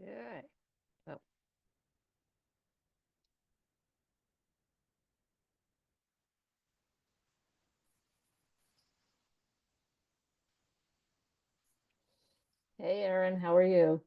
Yeah. Oh, hey, Erin, how are you?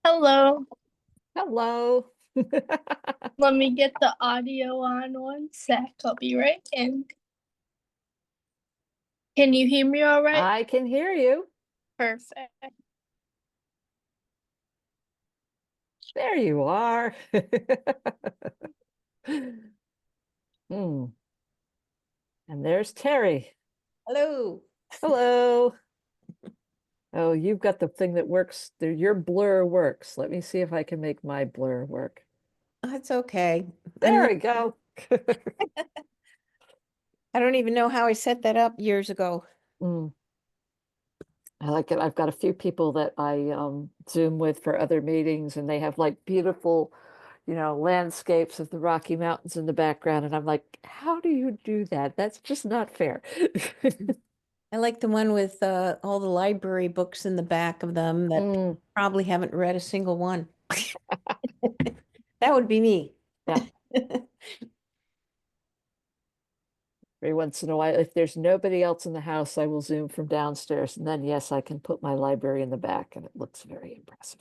Hello. Hello. Let me get the audio on one sec. I'll be right in. Can you hear me all right? I can hear you. Perfect. There you are. Hmm. And there's Terry. Hello. Hello. Oh, you've got the thing that works. Your blur works. Let me see if I can make my blur work. That's okay. There we go. I don't even know how I set that up years ago. Mm, I like it. I've got a few people that I Zoom with for other meetings, and they have like beautiful, landscapes of the Rocky Mountains in the background. And I'm like, how do you do that? That's just not fair. I like the one with all the library books in the back of them that Mm, probably haven't read a single one. That would be me. yeah. Every once in a while, if there's nobody else in the house, I will Zoom from downstairs. And then, yes, I can put my library in the back, and it looks very impressive.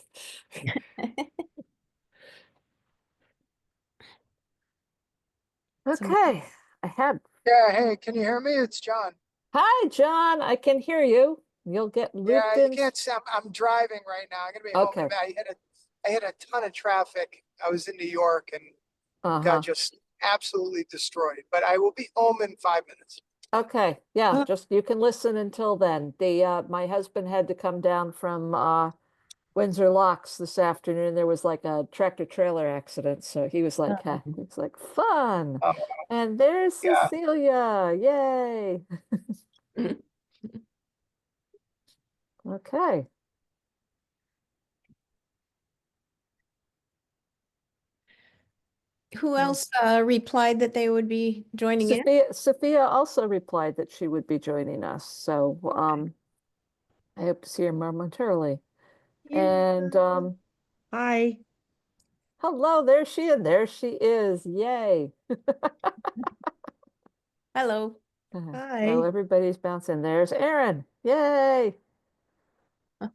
Some, Okay. I had, Yeah, hey, can you hear me? It's John. Hi, John. I can hear you. You'll get looped Yeah, you in. can't see. I'm driving right now. I'm gonna be home in a Okay. minute. I hit a ton of traffic. I was in New York and got Uh-huh. just absolutely destroyed. But I will be home in 5 minutes. Okay. Yeah, oh, just you can listen until then. My husband had to come down from Windsor Locks this afternoon. There was like a tractor trailer accident, so he was like, he's like, fun. Oh, And there's yeah. Cecilia. Yay. Okay. who Mm. else replied that they would be joining in? Sophia also replied that she would be joining us. So I hope to see her momentarily. And Hi. hello, there she is. Yay. Hello. So Hi. everybody's bouncing. There's Aaron. Yay.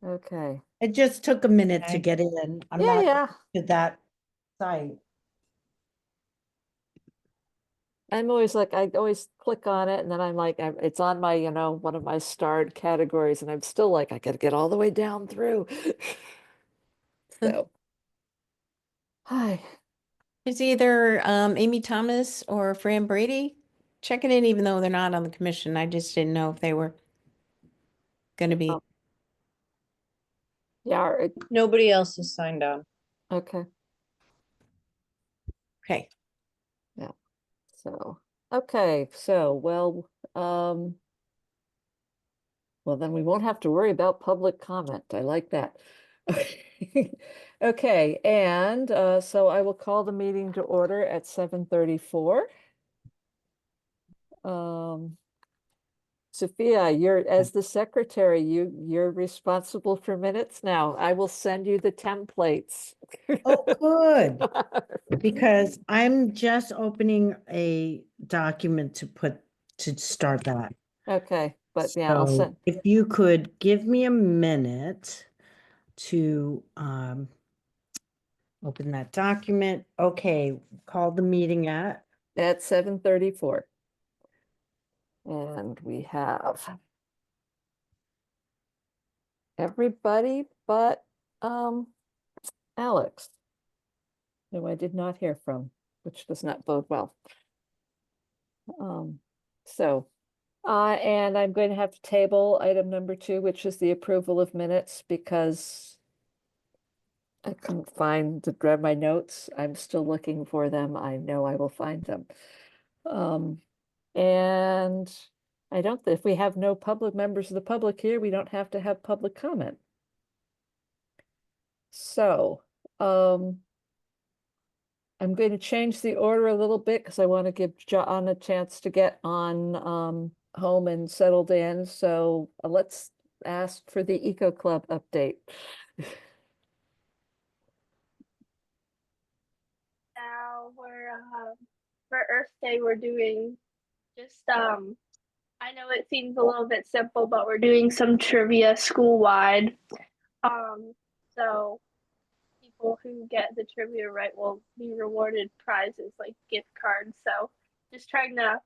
Okay. It just took a minute to Okay. get in. I'm Yeah, not yeah. to that site. I'm always like, I always click on it and then I'm like, it's on my, one of my starred categories. And I'm still like, I gotta get all the way down through. So, hi. It's either Amy Thomas or Fran Brady checking in, even though they're not on the commission. I just didn't know if they were going to Oh, be. yeah. Nobody else is signed on. Okay. Okay. Yeah. So, okay. So, well, then we won't have to worry about public comment. I like that. Okay, and so I will call the meeting to order at 7:34. Um, Sophia, as the secretary, you're responsible for minutes now. I will send you the templates. Oh, good, because I'm just opening a document to start that. Okay, but yeah, I'll So send, if you could give me a minute to open that document. Okay, call the meeting at. at 7:34. And we have everybody but Alex, who I did not hear from, which does not bode well. So, and I'm going to have to table item number 2, which is the approval of minutes, because I couldn't grab my notes. I'm still looking for them. I know I will find them. And I don't, if we have no public members of the public here, we don't have to have public comment. So, I'm going to change the order a little bit because I want to give John a chance to get on home and settled in. So let's ask for the Eco Club update. Now we're for Earth Day we're doing just I know it seems a little bit simple, but we're doing some trivia school wide. So people who get the trivia right will be rewarded prizes like gift cards. So just trying to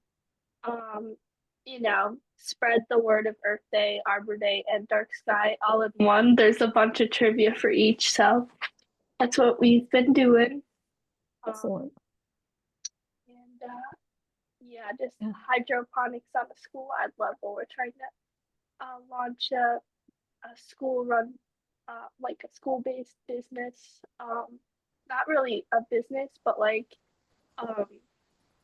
spread the word of Earth Day, Arbor Day, and Dark Sky all in one. There's a bunch of trivia for each, so that's what we've been doing. Excellent. And yeah, just Yeah. hydroponics on a school-wide level. We're trying to launch a school run, like a school-based business. Not really a business, but um,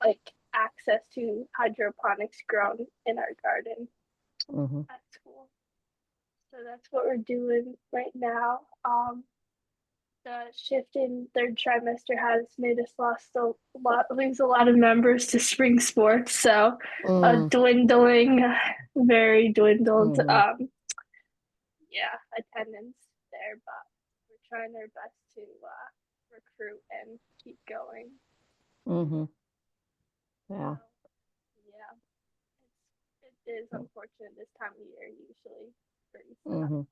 like access to hydroponics grown in our garden Mhm. at school. So that's what we're doing right now. The shift in third trimester has made us lose a lot of members to spring sports. So Mm, dwindling, very dwindled. Mhm. Yeah, attendance there, but we're trying our best to recruit and keep going. mhm. Yeah. So, yeah, it is unfortunate this time of year usually pretty sad. Mhm.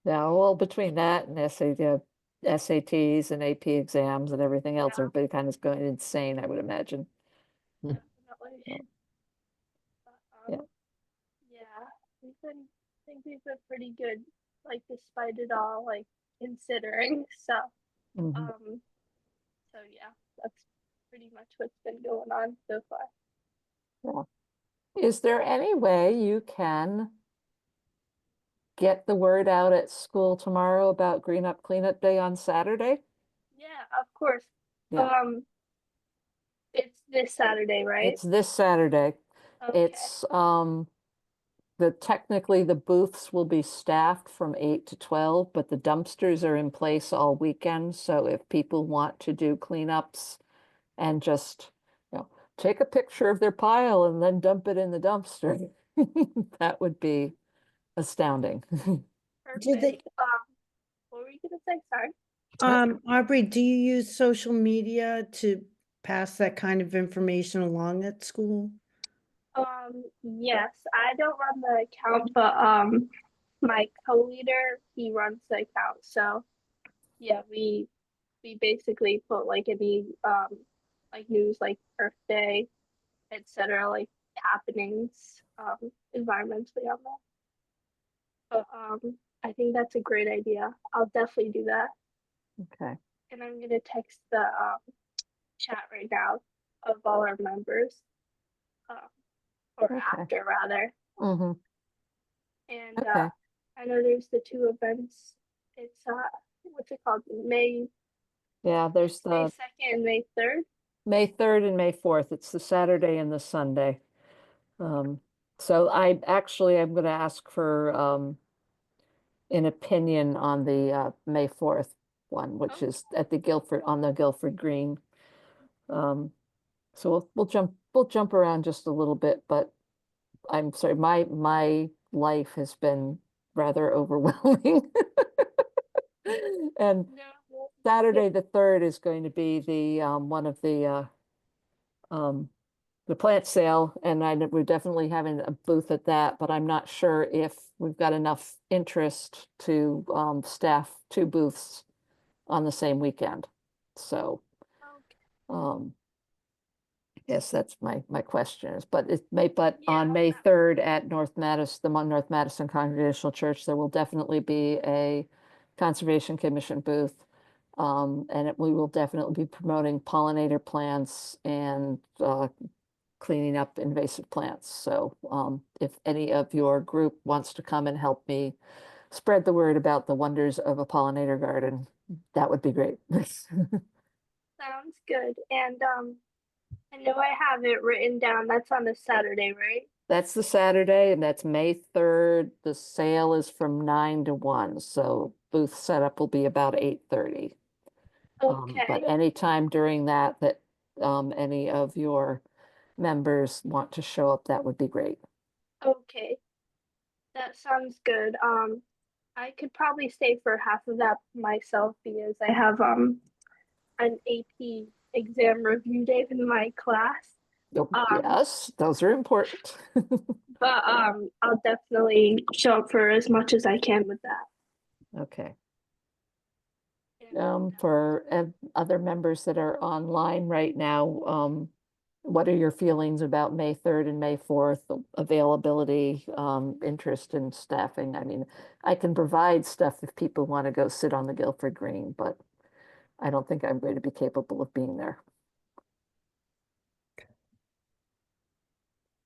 Yeah, well, between that and SATs and AP exams and everything else, Yeah. everybody kind of is going insane, I would imagine. Definitely. Yeah. But, Yeah. yeah, I think we've been pretty good, like despite it all, like considering. So, Mhm. so yeah, that's pretty much what's been going on so far. Yeah. Is there any way you can get the word out at school tomorrow about Green Up Cleanup Day on Saturday? Yeah, of course. Yeah. It's this Saturday, right? It's this Saturday. Okay. It's technically the booths will be staffed from 8 to 12, but the dumpsters are in place all weekend. So if people want to do cleanups and just, take a picture of their pile and then dump it in the dumpster, that would be astounding. Did they, Perfect. What were you gonna say? Sorry. Aubrey, do you use social media to pass that kind of information along at school? Yes, I don't run the account, but my co-leader, he runs the account. So yeah, we basically put like any like news like Earth Day, etc., like happenings environmentally on that. But I think that's a great idea. I'll definitely do that. Okay. And I'm gonna text the chat right now of all our members. Um, or Okay. after rather. Mm-hmm. And Okay. I know there's the two events. It's what's it called? Yeah, there's May the 2nd and May 3rd. May 3rd and May 4th. It's the Saturday and the Sunday. So I'm going to ask for an opinion on the May 4th one, which is at the Guilford Green. So we'll jump around just a little bit, but I'm sorry, my life has been rather overwhelming. And No. Saturday the 3rd is going to be the one of the plant sale, and we're definitely having a booth at that, but I'm not sure if we've got enough interest to staff 2 booths on the same weekend. So Okay. yes, that's my question is, but on Yeah. May 3rd at North Madison Congregational Church, there will definitely be a Conservation Commission booth. And we will definitely be promoting pollinator plants and cleaning up invasive plants. So if any of your group wants to come and help me spread the word about the wonders of a pollinator garden, that would be great. Sounds good. And I know I have it written down. That's on a Saturday, right? That's the Saturday, and that's May 3rd. The sale is from 9 to 1, so booth setup will be about 8:30. But Okay. anytime during that any of your members want to show up, that would be great. Okay. That sounds good. I could probably stay for half of that myself because I have an AP exam review day in my class. Oh, Um, yes, those are important. but I'll definitely show up for as much as I can with that. Okay. And, For other members that are online right now, what are your feelings about May 3rd and May 4th availability, interest in staffing? I mean, I can provide stuff if people want to go sit on the Guilford Green, but I don't think I'm going to be capable of being there.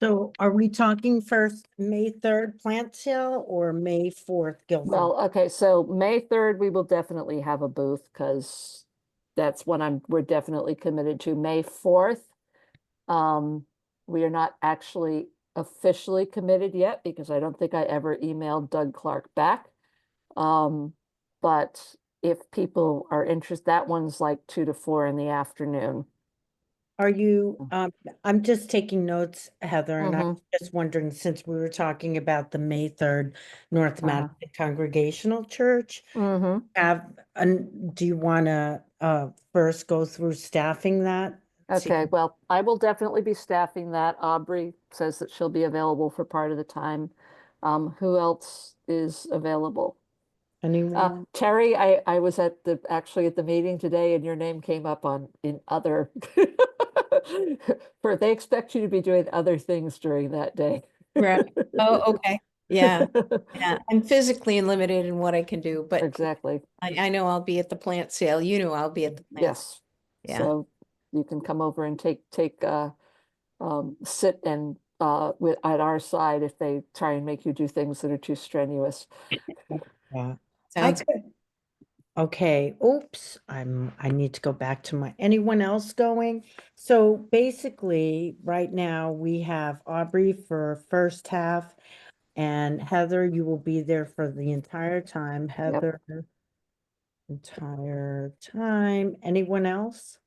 So are we talking first May 3rd plant sale or May 4th Guilford? Well, okay, so May 3rd, we will definitely have a booth because that's when we're definitely committed to. May 4th, we are not actually officially committed yet because I don't think I ever emailed Doug Clark back. But if people are interested, that one's like 2 to 4 in the afternoon. Are you, I'm just taking notes, Heather, and I'm Mhm. just wondering, since we were talking about the May 3rd North Uh-huh. Madison Congregational Church, Mhm. do you want to first go through staffing that? Okay, well, I will definitely be staffing that. Aubrey says that she'll be available for part of the time. Who else is available? Anyone? Terry, I was actually at the meeting today and your name came up in other they expect you to be doing other things during that day. Right. Oh, okay. Yeah. Yeah. I'm physically limited in what I can do, but Exactly. I know I'll be at the plant sale. You know, I'll be at the plant. Yes. Yeah. So you can come over and sit and at our side if they try and make you do things that are too strenuous. Yeah. I Sounds could. Okay, oops, I need to go back to anyone else going? So basically, right now, we have Aubrey for first half, and Heather, you will be there for the entire time. Heather, entire time. Anyone else?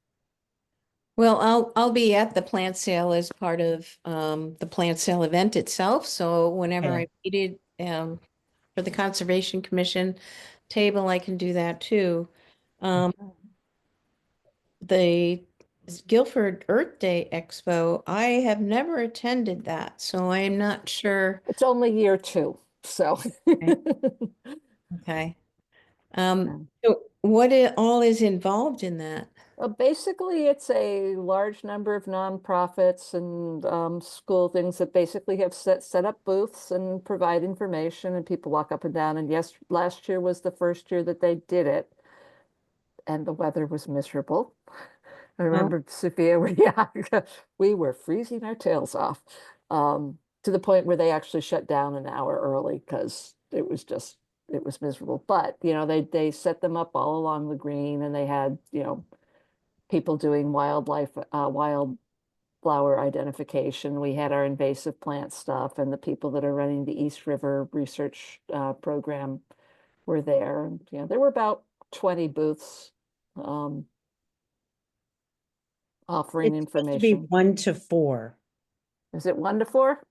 Well, I'll be at the plant sale as part of the plant sale event itself. So whenever Okay. I'm needed for the Conservation Commission table, I can do that too. The Guilford Earth Day Expo, I have never attended that, so I am not sure. It's only year 2, so. Okay. Yeah. So all is involved in that? Well, basically, it's a large number of nonprofits and school things that basically have set up booths and provide information, and people walk up and down. And yes, last year was the first year that they did it, and the weather was miserable. I remember Sophia, we were freezing our tails off, to the point where they actually shut down an hour early because it was miserable. But they set them up all along the green, and they had people doing wildflower identification. We had our invasive plant stuff, and the people that are running the East River research program were there. And there were about 20 booths offering It's supposed to be information. 1 to 4. Is it 1 to 4?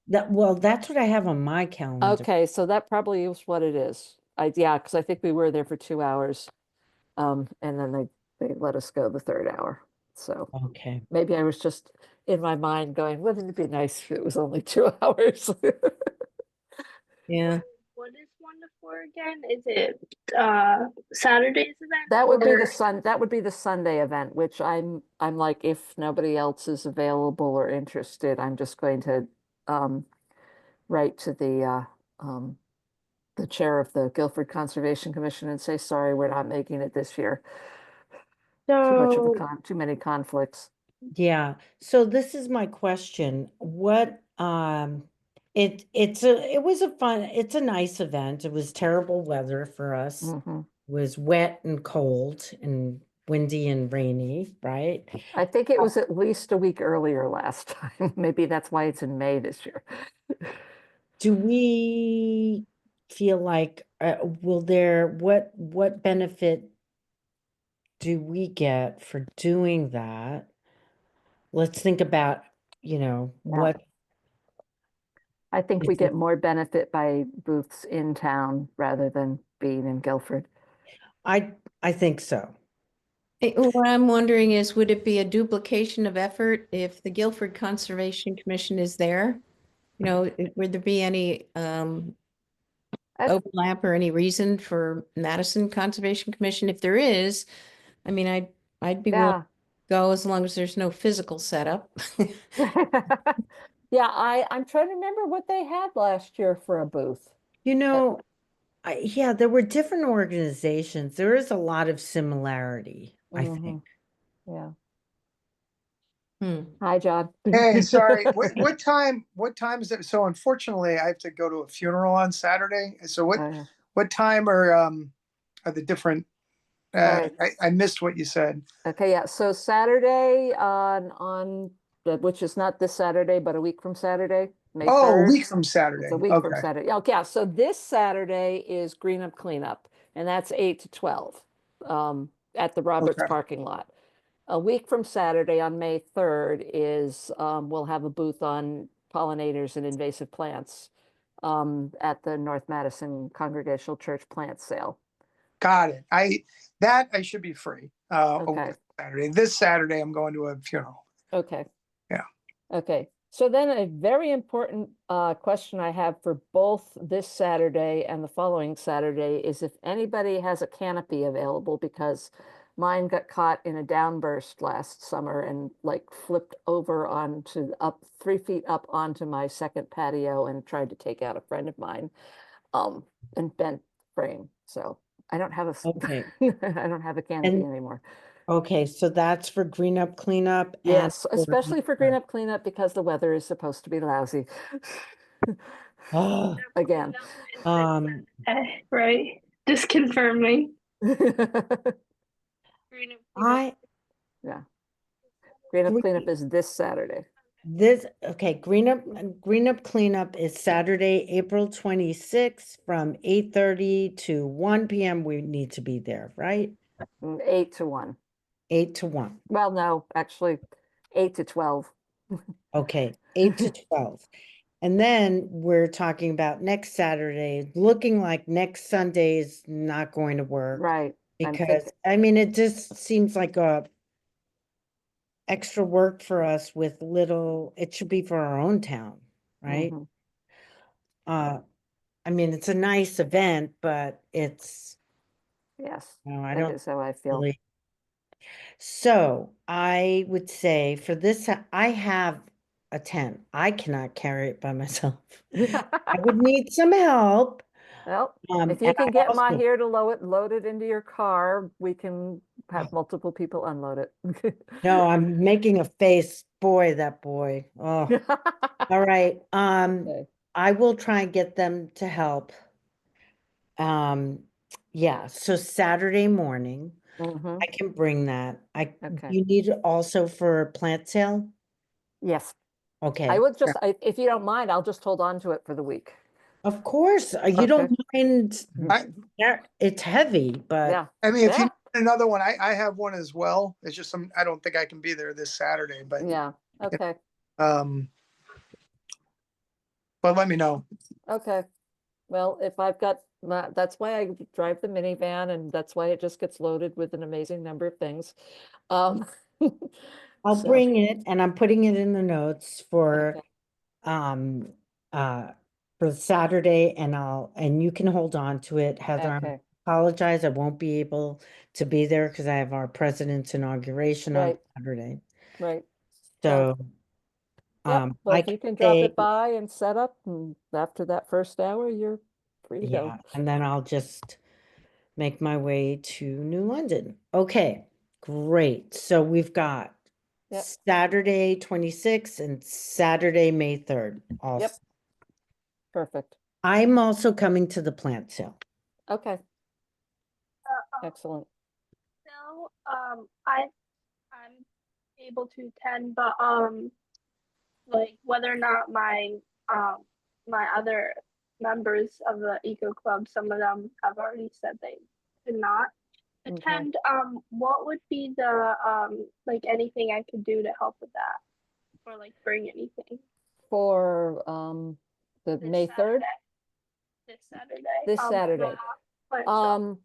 Well, that's what I have on my calendar. Okay, so that probably is what it is. Yeah, because I think we were there for 2 hours. And then they let us go the third hour. So Okay. maybe I was just in my mind going, wouldn't it be nice if it was only 2 hours? Yeah. What is 1 to 4 again? Is it Saturday's event? That would be or- that would be the Sunday event, which I'm like, if nobody else is available or interested, I'm just going to write to the chair of the Guilford Conservation Commission and say, sorry, we're not making it this year. So, Too many conflicts. yeah, so this is my question. What, it's a nice event. It was terrible weather for us. hmm It was wet and cold and windy and rainy, right? I think it was at least a week earlier last time. Maybe that's why it's in May this year. Do we feel like, what benefit do we get for doing that? Let's think about, Yeah. what I think we is get it? more benefit by booths in town rather than being in Guilford. I think so. What I'm wondering is, would it be a duplication of effort if the Guilford Conservation Commission is there? Would there be any I- overlap or any reason for Madison Conservation Commission? If there is, I mean, I'd be willing to go as long as there's no physical setup. Yeah, I'm trying to remember what they had last year for a booth. Yeah, there were different organizations. There is a lot of similarity, I Mhm. think. Yeah. Hmm. Hi, John. Hey, sorry. What time is it? So unfortunately, I have to go to a funeral on Saturday. So Oh, yeah. what time are the different? All right. I missed what you said. Okay, yeah. So Saturday which is not this Saturday, but a week from Saturday, May Oh, a 3rd. week from It's Saturday. a week from Okay. Saturday. Okay, yeah. So this Saturday is Green Up Cleanup, and that's 8 to 12 at the Roberts Okay. parking lot. A week from Saturday on May 3rd is we'll have a booth on pollinators and invasive plants at the North Madison Congregational Church plant sale. Got it. I should be free. A week Okay. Saturday. This Saturday, I'm going to a funeral. Okay. Yeah. Okay. So then a very important question I have for both this Saturday and the following Saturday is if anybody has a canopy available, because mine got caught in a downburst last summer and like flipped over onto up 3 feet up onto my second patio and tried to take out a friend of mine and bent frame. So I don't have Okay. I don't have a canopy And anymore. okay, so that's for green up cleanup and Yes, especially for green up cleanup because the weather is supposed to be lousy. Oh, Again. Right. Just confirming. I Green up cleanup Green- is this Saturday. green up cleanup is Saturday, April 26th from 8:30 to 1 p.m. We need to be there, right? 8 to 1. 8 to 1. Well, no, actually 8 to 12. Okay, 8 to 12. And then we're talking about next Saturday, looking like next Sunday is not going to work. Right. Because, I mean, it just seems like a extra work for us with it should be for our own town, right? Mhm. I mean, it's a nice event, but it's, Yes, I that don't is how I feel. really. So I would say for this, I have a tent. I cannot carry it by myself. I would need some help. Well, if And you can I get also, here to load it into your car, we can have multiple people unload it. no, I'm making a face. Boy, that boy. Oh, all right. Okay. I will try and get them to help. Yeah, so Saturday morning, Mhm. I can bring that. Okay. You need it also for plant sale? Yes. Okay, I would just, if you don't mind, I'll just hold on to it for the week. of course, you don't mind, yeah, it's heavy, but Yeah. I mean, if you Yeah. need another one, I have one as well. It's just I don't think I can be there this Saturday, but Yeah. Okay. um, but let me know. Okay. Well, if I've got that's why I drive the minivan, and that's why it just gets loaded with an amazing number of things. Um, I'll so, bring it and I'm putting it in the notes okay. um uh for Saturday and you can hold on to it, Heather. I Okay. apologize. I won't be able to be there because I have our president's inauguration on Right. Saturday. Right. So Yep. Well, I if you can can drop say, it by and set up, and after that first hour, you're free to go. yeah, and then I'll just make my way to New London. Okay, great. So we've got Yep. Saturday 26th and Saturday, May 3rd. Yep. Also, Perfect. I'm also coming to the plant sale. Okay. Uh, Excellent. So, I'm able to attend, but like whether or not my other members of the eco club, some of them have already said they could not Okay. attend. What would be the like anything I could do to help with that, or like bring anything For the this May 3rd, Saturday? This Saturday. this For Saturday. the plant sale.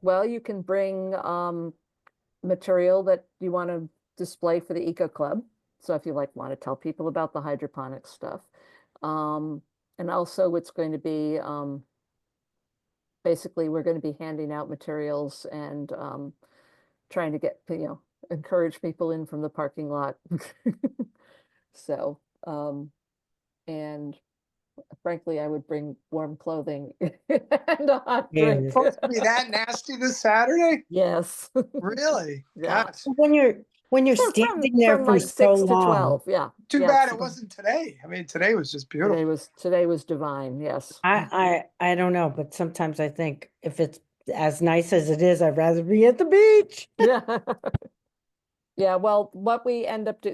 Well, you can bring material that you want to display for the Eco Club. So if you like want to tell people about the hydroponic stuff. And also it's going to be basically we're going to be handing out materials and trying to get, encourage people in from the parking lot. So, and frankly, I would bring warm clothing and a hot drink. Yes. Supposed to be that nasty this Saturday? Yes. Really? Yeah. Gosh, When you're From standing there from for like so 6 to long, 12. Yeah. too Yeah, bad it's- it wasn't today. I mean, today was just beautiful. today was divine. Yes. I don't know, but sometimes I think if it's as nice as it is, I'd rather be at the beach. Yeah. Yeah, well, what we end up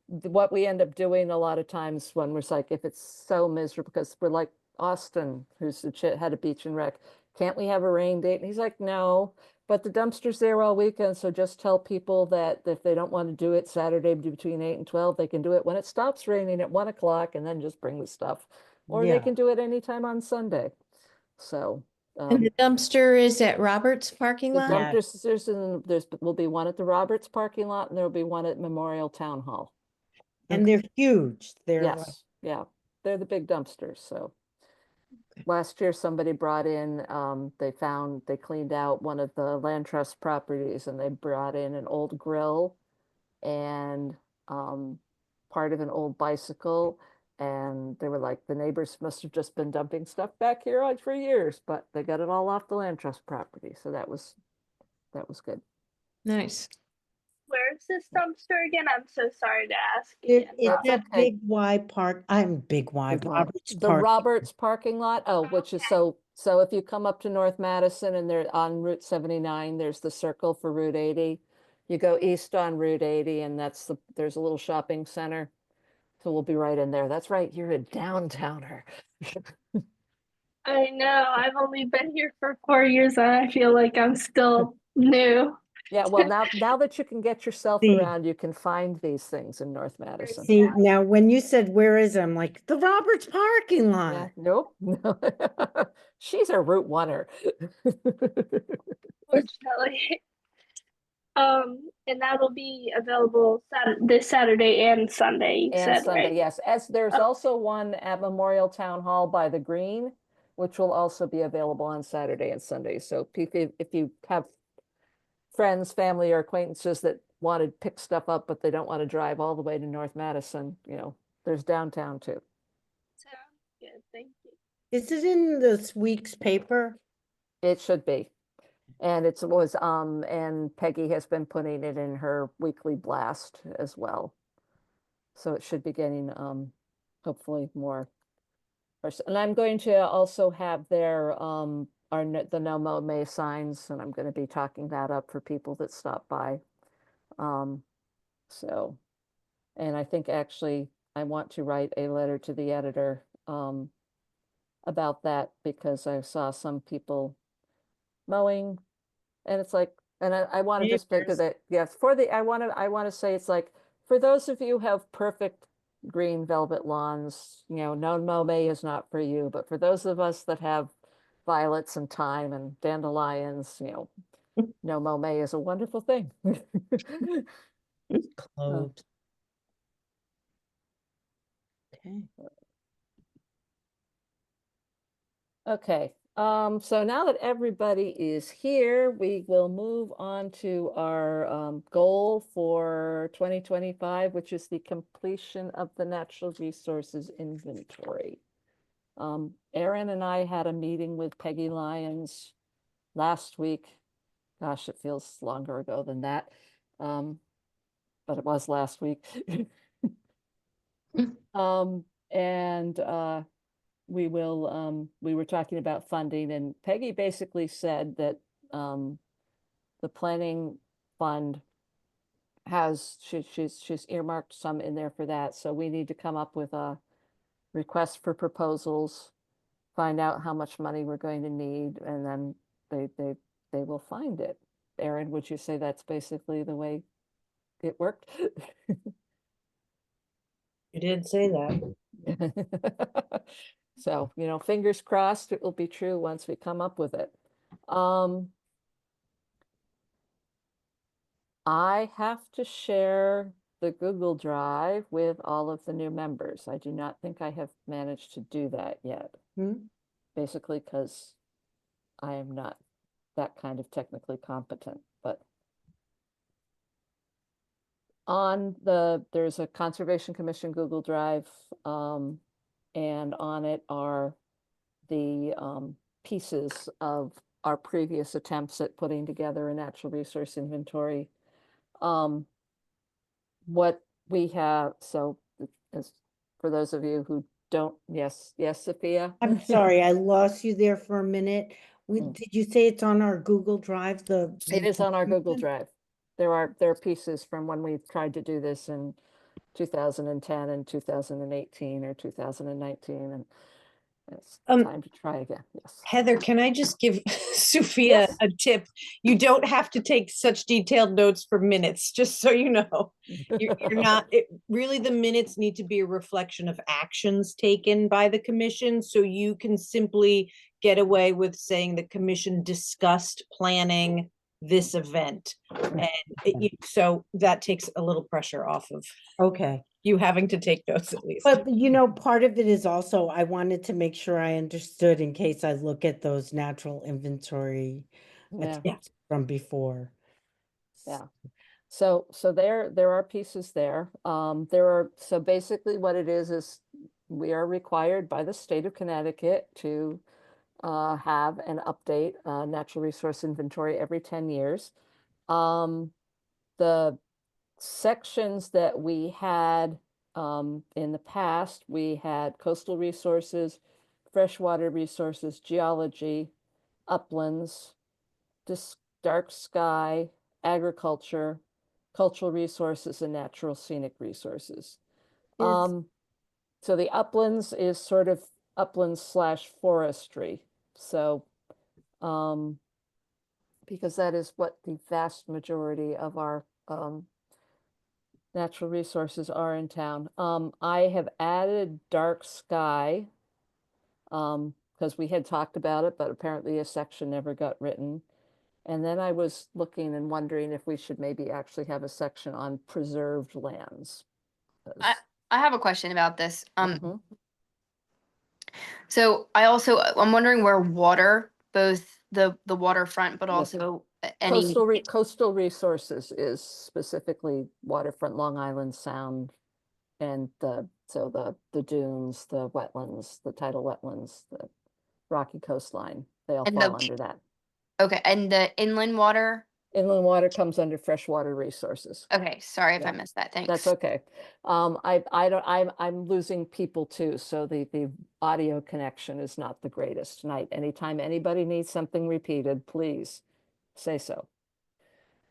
what we end up doing a lot of times when we're like, if it's so miserable, because we're like Austin, who's had a beach and rec, can't we have a rain date? And he's like, no, but the dumpster's there all weekend, so just tell people that if they don't want to do it Saturday between 8 and 12, they can do it when it stops raining at 1 o'clock, and then just bring the stuff. Or they Yeah. can do it anytime on Sunday. So, And the dumpster is at Robert's parking the lot? Yeah. there's will be one at the Roberts parking lot, and there'll be one at Memorial Town Hall. And they're huge. They're like, Yes, yeah, they're the big dumpsters, so. Last year, somebody brought in, they cleaned out one of the land trust properties, and they brought in an old grill and part of an old bicycle. And they were like, the neighbors must have just been dumping stuff back here for years, but they got it all off the land trust property, so that was good. Nice. Where's this dumpster again? I'm so sorry to ask It, again. it's That's at okay. Big Y Park. I'm Big Y, Big Y. Roberts The Park. Roberts parking lot, which is Okay. so if you come up to North Madison and they're on Route 79, there's the circle for Route 80. You go east on Route 80, and there's a little shopping center. So we'll be right in there. That's right, you're a downtowner. I know. I've only been here for 4 years and I feel like I'm still new. Yeah, well, now that you can get yourself See. around, you can find these things in North Madison. See, now when you said where is it, I'm like, the Roberts parking lot. Yeah, nope. No. She's a Route Oneer. Fortunately. And that'll be available this Saturday and Sunday, you And said, Sunday, right? yes. As there's Oh. also one at Memorial Town Hall by the Green, which will also be available on Saturday and Sunday. So if you have friends, family, or acquaintances that want to pick stuff up, but they don't want to drive all the way to North Madison, there's downtown too. Sounds good. Thank you. Is it in this week's paper? It should be. And and Peggy has been putting it in her weekly blast as well. So it should be getting hopefully more. And I'm going to also have their the No Mow May signs, and I'm going to be talking that up for people that stop by. So, and I think actually I want to write a letter to the editor about that, because I saw some people mowing, and it's like, and I want to just think of Neighbors. it. Yes, I want to say it's like, for those of you who have perfect green velvet lawns, no mome is not for you, but for those of us that have violets and thyme and dandelions, no mome is a wonderful thing. Clothes. Okay. Okay, so now that everybody is here, we will move on to our goal for 2025, which is the completion of the natural resources inventory. Erin and I had a meeting with Peggy Lyons last week. Gosh, it feels longer ago than that. But it was last week. And we were talking about funding, and Peggy basically said that the planning fund has, she's earmarked some in there for that. So we need to come up with a request for proposals, find out how much money we're going to need, and then they will find it. Erin, would you say that's basically the way it worked? You did say that. So, fingers crossed it will be true once we come up with it. I have to share the Google Drive with all of the new members. I do not think I have managed to do that yet. Basically because I am not that kind of technically competent, but there's a Conservation Commission Google Drive, and on it are the pieces of our previous attempts at putting together a natural resource inventory. What we have, so as for those of you who don't, yes, Sophia? I'm sorry, I lost you there for a minute. Did you say it's on our Google Drive, It is on our Google Drive. There are pieces from when we tried to do this in 2010 and 2018 or 2019, and it's time to try again. Yes. Heather, can I just give Sophia Yes. a tip? You don't have to take such detailed notes for minutes, just so you know. You're not, really the minutes need to be a reflection of actions taken by the commission, so you can simply get away with saying the commission discussed planning this event. And so that takes a little pressure off of Okay. you having to take notes at least. But part of it is also, I wanted to make sure I understood in case I look at those natural inventory Yeah. attempts from before. Yeah. So there are pieces there. So basically what it is we are required by the state of Connecticut to have and update natural resource inventory every 10 years. The sections that we had in the past, we had coastal resources, freshwater resources, geology, uplands, dark sky, agriculture, cultural resources, and natural scenic resources. So the uplands is sort of uplands / forestry. So, because that is what the vast majority of our natural resources are in town. I have added dark sky because we had talked about it, but apparently a section never got written. And then I was looking and wondering if we should maybe actually have a section on preserved lands. I have a question about this. Mhm. So I'm wondering where water, both the waterfront, but Yes. also any. Coastal resources is specifically waterfront, Long Island Sound, and the dunes, the wetlands, the tidal wetlands, the rocky coastline, they all And fall the- under that. Okay, and the inland water. Inland water comes under freshwater resources. Okay, sorry if Yeah. I missed that. Thanks. That's okay. I'm losing people too, so the audio connection is not the greatest tonight. Anytime anybody needs something repeated, please say so.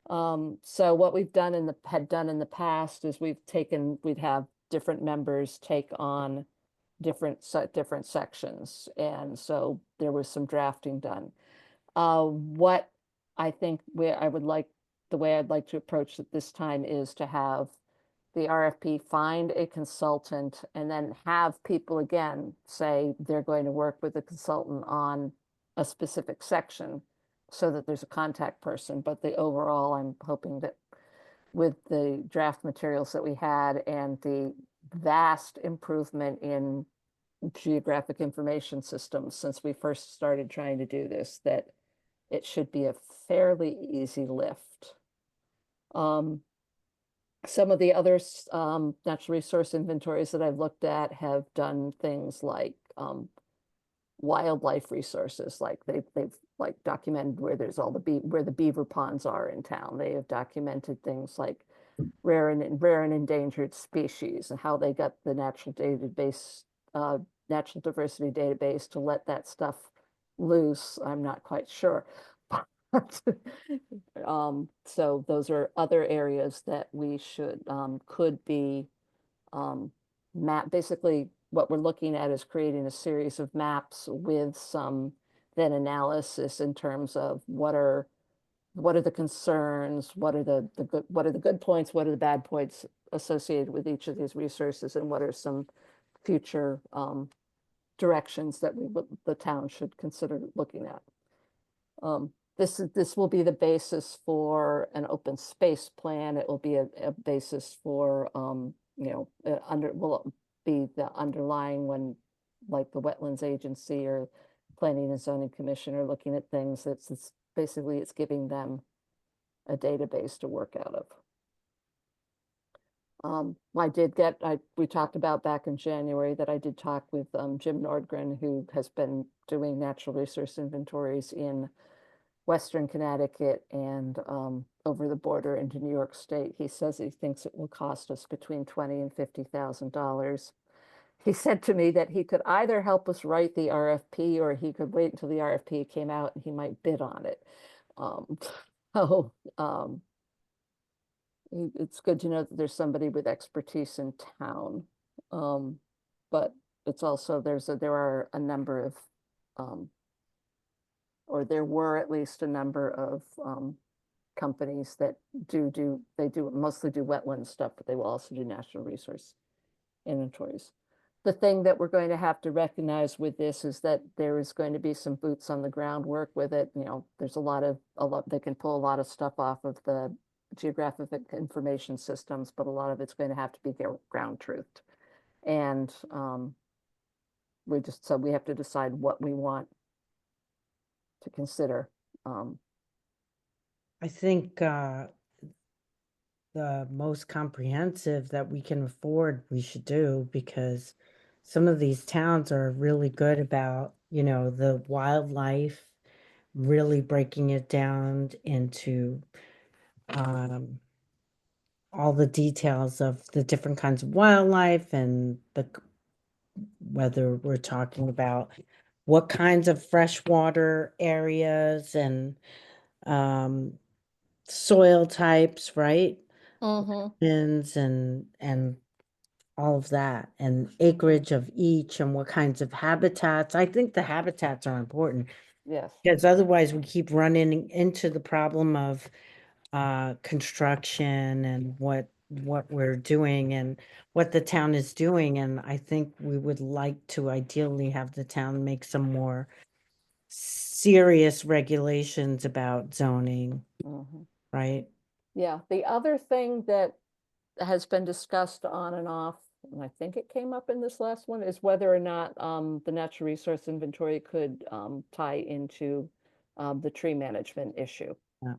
So what we've done in the past is we'd have different members take on different sections, and so there was some drafting done. What I think the way I'd like to approach it this time is to have the RFP, find a consultant, and then have people again say they're going to work with a consultant on a specific section so that there's a contact person. But the overall, I'm hoping that with the draft materials that we had and the vast improvement in geographic information systems since we first started trying to do this, that it should be a fairly easy lift. Some of the other natural resource inventories that I've looked at have done things like wildlife resources, like they've like documented where there's all where the beaver ponds are in town. They have documented things like rare and endangered species and how they got the natural database, natural diversity database to let that stuff loose. I'm not quite sure. So those are other areas that we should could be basically what we're looking at is creating a series of maps with some then analysis in terms of what are the concerns, what are the good points, what are the bad points associated with each of these resources, and what are some future directions that the town should consider looking at. This will be the basis for an open space plan. It will be a basis for will be the underlying when, like, the Wetlands Agency or Planning and Zoning Commission are looking at things. It's basically giving them a database to work out of. We talked about back in January that I did talk with Jim Nordgren, who has been doing natural resource inventories in Western Connecticut and over the border into New York State. He says he thinks it will cost us between $20,000 and $50,000. He said to me that he could either help us write the RFP or he could wait until the RFP came out and he might bid on it. It's good to know that there's somebody with expertise in town. But it's also, there are a number of or there were at least a number of companies that mostly do wetland stuff, but they will also do natural resource inventories. The thing that we're going to have to recognize with this is that there is going to be some boots on the ground work with it. There's they can pull a lot of stuff off of the geographic information systems, but a lot of it's going to have to be ground truthed. And we have to decide what we want to consider. I think the most comprehensive that we can afford, we should do, because some of these towns are really good about, the wildlife, really breaking it down into all the details of the different kinds of wildlife and whether we're talking about what kinds of freshwater areas and soil types, right? And all of that, and acreage of each, and what kinds of habitats. I think the habitats are important. Yes. Because otherwise we keep running into the problem of construction and what we're doing and what the town is doing. And I think we would like to ideally have the town make some more serious regulations about zoning, right? Yeah, the other thing that has been discussed on and off, and I think it came up in this last one, is whether or not the natural resource inventory could tie into the tree management issue. Yeah.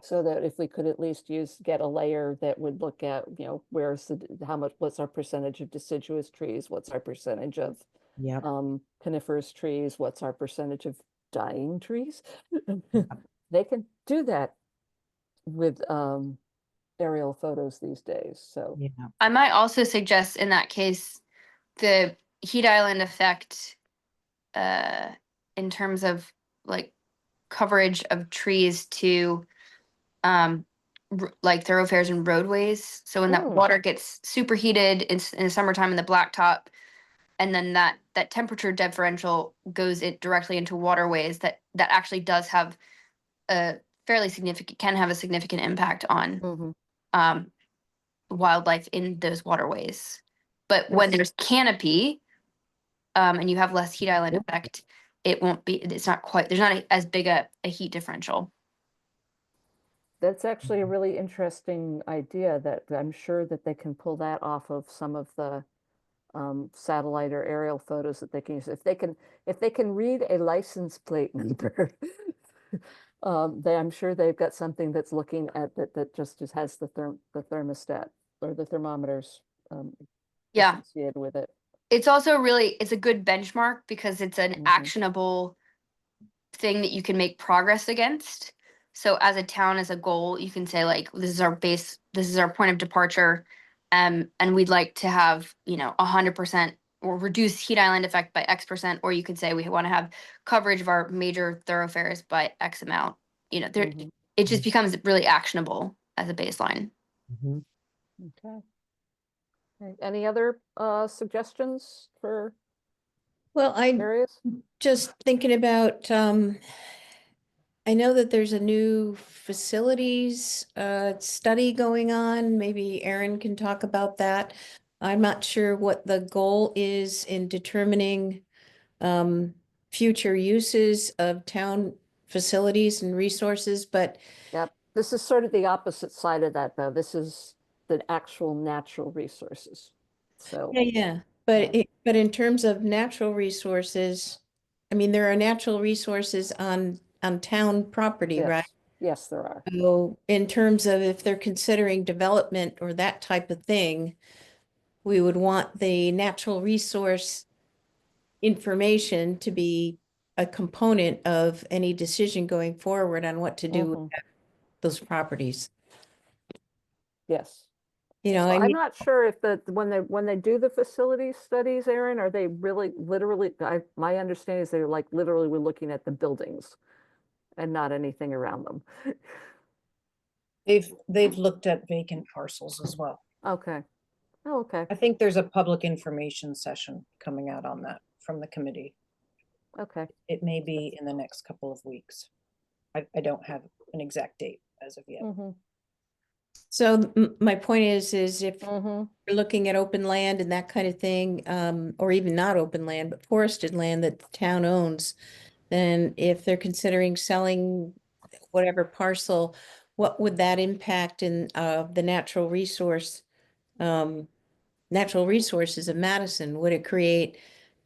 So that if we could at least get a layer that would look at, what's our percentage of deciduous trees, what's our percentage of Yep. coniferous trees, what's our percentage of dying trees. They can do that with aerial photos these days. So Yeah. I might also suggest in that case the heat island effect in terms of like coverage of trees to like thoroughfares and roadways. So when that water gets superheated in the summertime in the blacktop, and then that temperature differential goes directly into waterways, that actually does have a fairly significant, can have a significant impact on wildlife in those waterways. But when Yes. there's canopy, and you have less heat island effect, it won't be, it's not quite, there's not as big a heat differential. That's actually a really interesting idea that I'm sure that they can pull that off of some of the satellite or aerial photos that they can use. If they can read a license plate number, I'm sure they've got something that's looking at that just has the thermostat or the thermometers Yeah. associated with it. It's also really, it's a good benchmark because it's an Mhm. actionable thing that you can make progress against. So as a town, as a goal, you can say like, this is our base, this is our point of departure. And we'd like to have, 100% or reduce heat island effect by X%, or you could say we want to have coverage of our major thoroughfares by X amount. There, Mhm. it just becomes really actionable as a baseline. Mhm. Okay. Any other suggestions for Well, I areas? just thinking about, I know that there's a new facilities study going on. Maybe Erin can talk about that. I'm not sure what the goal is in determining future uses of town facilities and resources, but Yep. This is sort of the opposite side of that, though. This is the actual natural resources. So, yeah. But Yeah. but in terms of natural resources, I mean, there are natural resources on town property, right? yes, yes, there are. So in terms of if they're considering development or that type of thing, we would want the natural resource information to be a component of any decision going forward on what to do with Mhm. those properties. Yes. I I'm mean, not sure if when they do the facility studies, Aaron, are they really literally, my understanding is they're like literally we're looking at the buildings and not anything around them. They've looked at vacant parcels as well. Okay. Oh, okay. I think there's a public information session coming out on that from the committee. Okay. It may be in the next couple of weeks. I don't have an exact date as of yet. Mm-hmm. so my point is if Mm-hmm. we're looking at open land and that kind of thing, or even not open land, but forested land that the town owns, then if they're considering selling whatever parcel, what would that impact in the natural resources of Madison? Would it create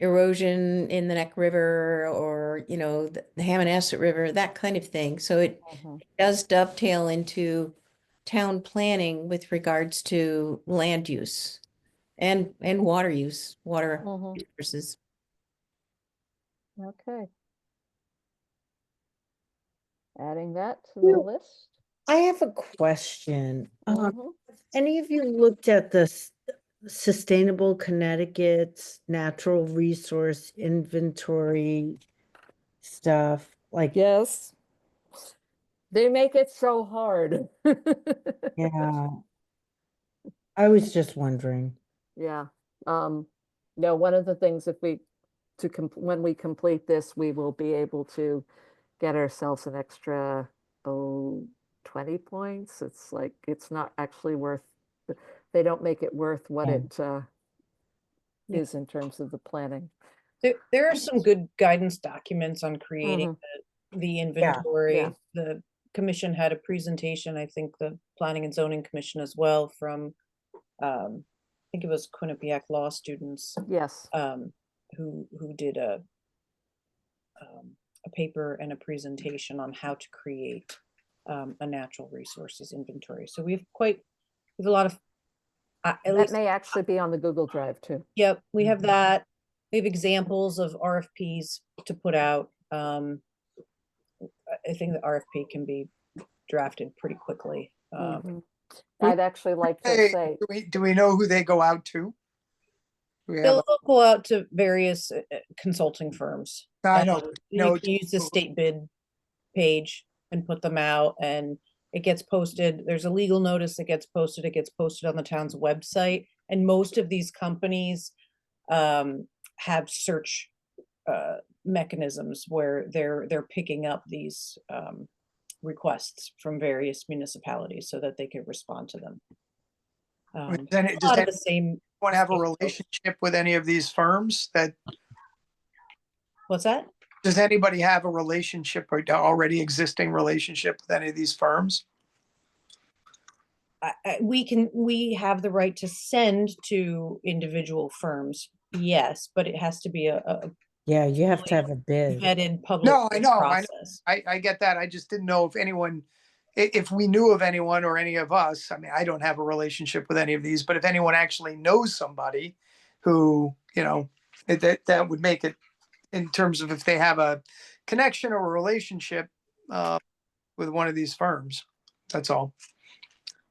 erosion in the Neck River or, the Hammonasset River, that kind of thing? So it Mm-hmm. does dovetail into town planning with regards to land use and water use, water Mm-hmm. resources. Okay. Adding that to the You- list. I have a question. Mhm. Any of you looked at the Sustainable Connecticut's natural resource inventory stuff? Like, Yes. They make it so hard. yeah, I was just wondering. Yeah. No, one of the things if when we complete this, we will be able to get ourselves an extra, 20 points. It's like, it's not actually worth, they don't make it worth what Yeah. it Yeah. is in terms of the planning. There are some good guidance documents on creating Mhm. the Yeah. inventory. The commission had a presentation, I think the Planning and Zoning Commission as well, from I think it was Quinnipiac law students Yes. who did a paper and a presentation on how to create a natural resources inventory. So we have a lot of at That least, may actually be on the Google Drive too. yep, we have that. We have examples of RFPs to put out. I think the RFP can be drafted pretty quickly. Mhm. I'd actually like to Hey, say, do we know who they go out to? Do we have, They'll go out to various consulting firms. I know, You no, can use the state bid page and put them out, and it gets posted. There's a legal notice that gets posted. It gets posted on the town's website. And most of these companies have search mechanisms where they're picking up these requests from various municipalities so that they could respond to them. Then A does lot of the same. anyone have a same folks. relationship with any of these firms? What's that? Does anybody have a relationship or already existing relationship with any of these firms? We have the right to send to individual firms, yes, but it has to be a Yeah, you have to have a bid. vetted public No, I bid know. process. I get that. I just didn't know if anyone, if we knew of anyone or any of us. I mean, I don't have a relationship with any of these, but if anyone actually knows somebody who, that would make it, in terms of if they have a connection or a relationship with one of these firms. That's all.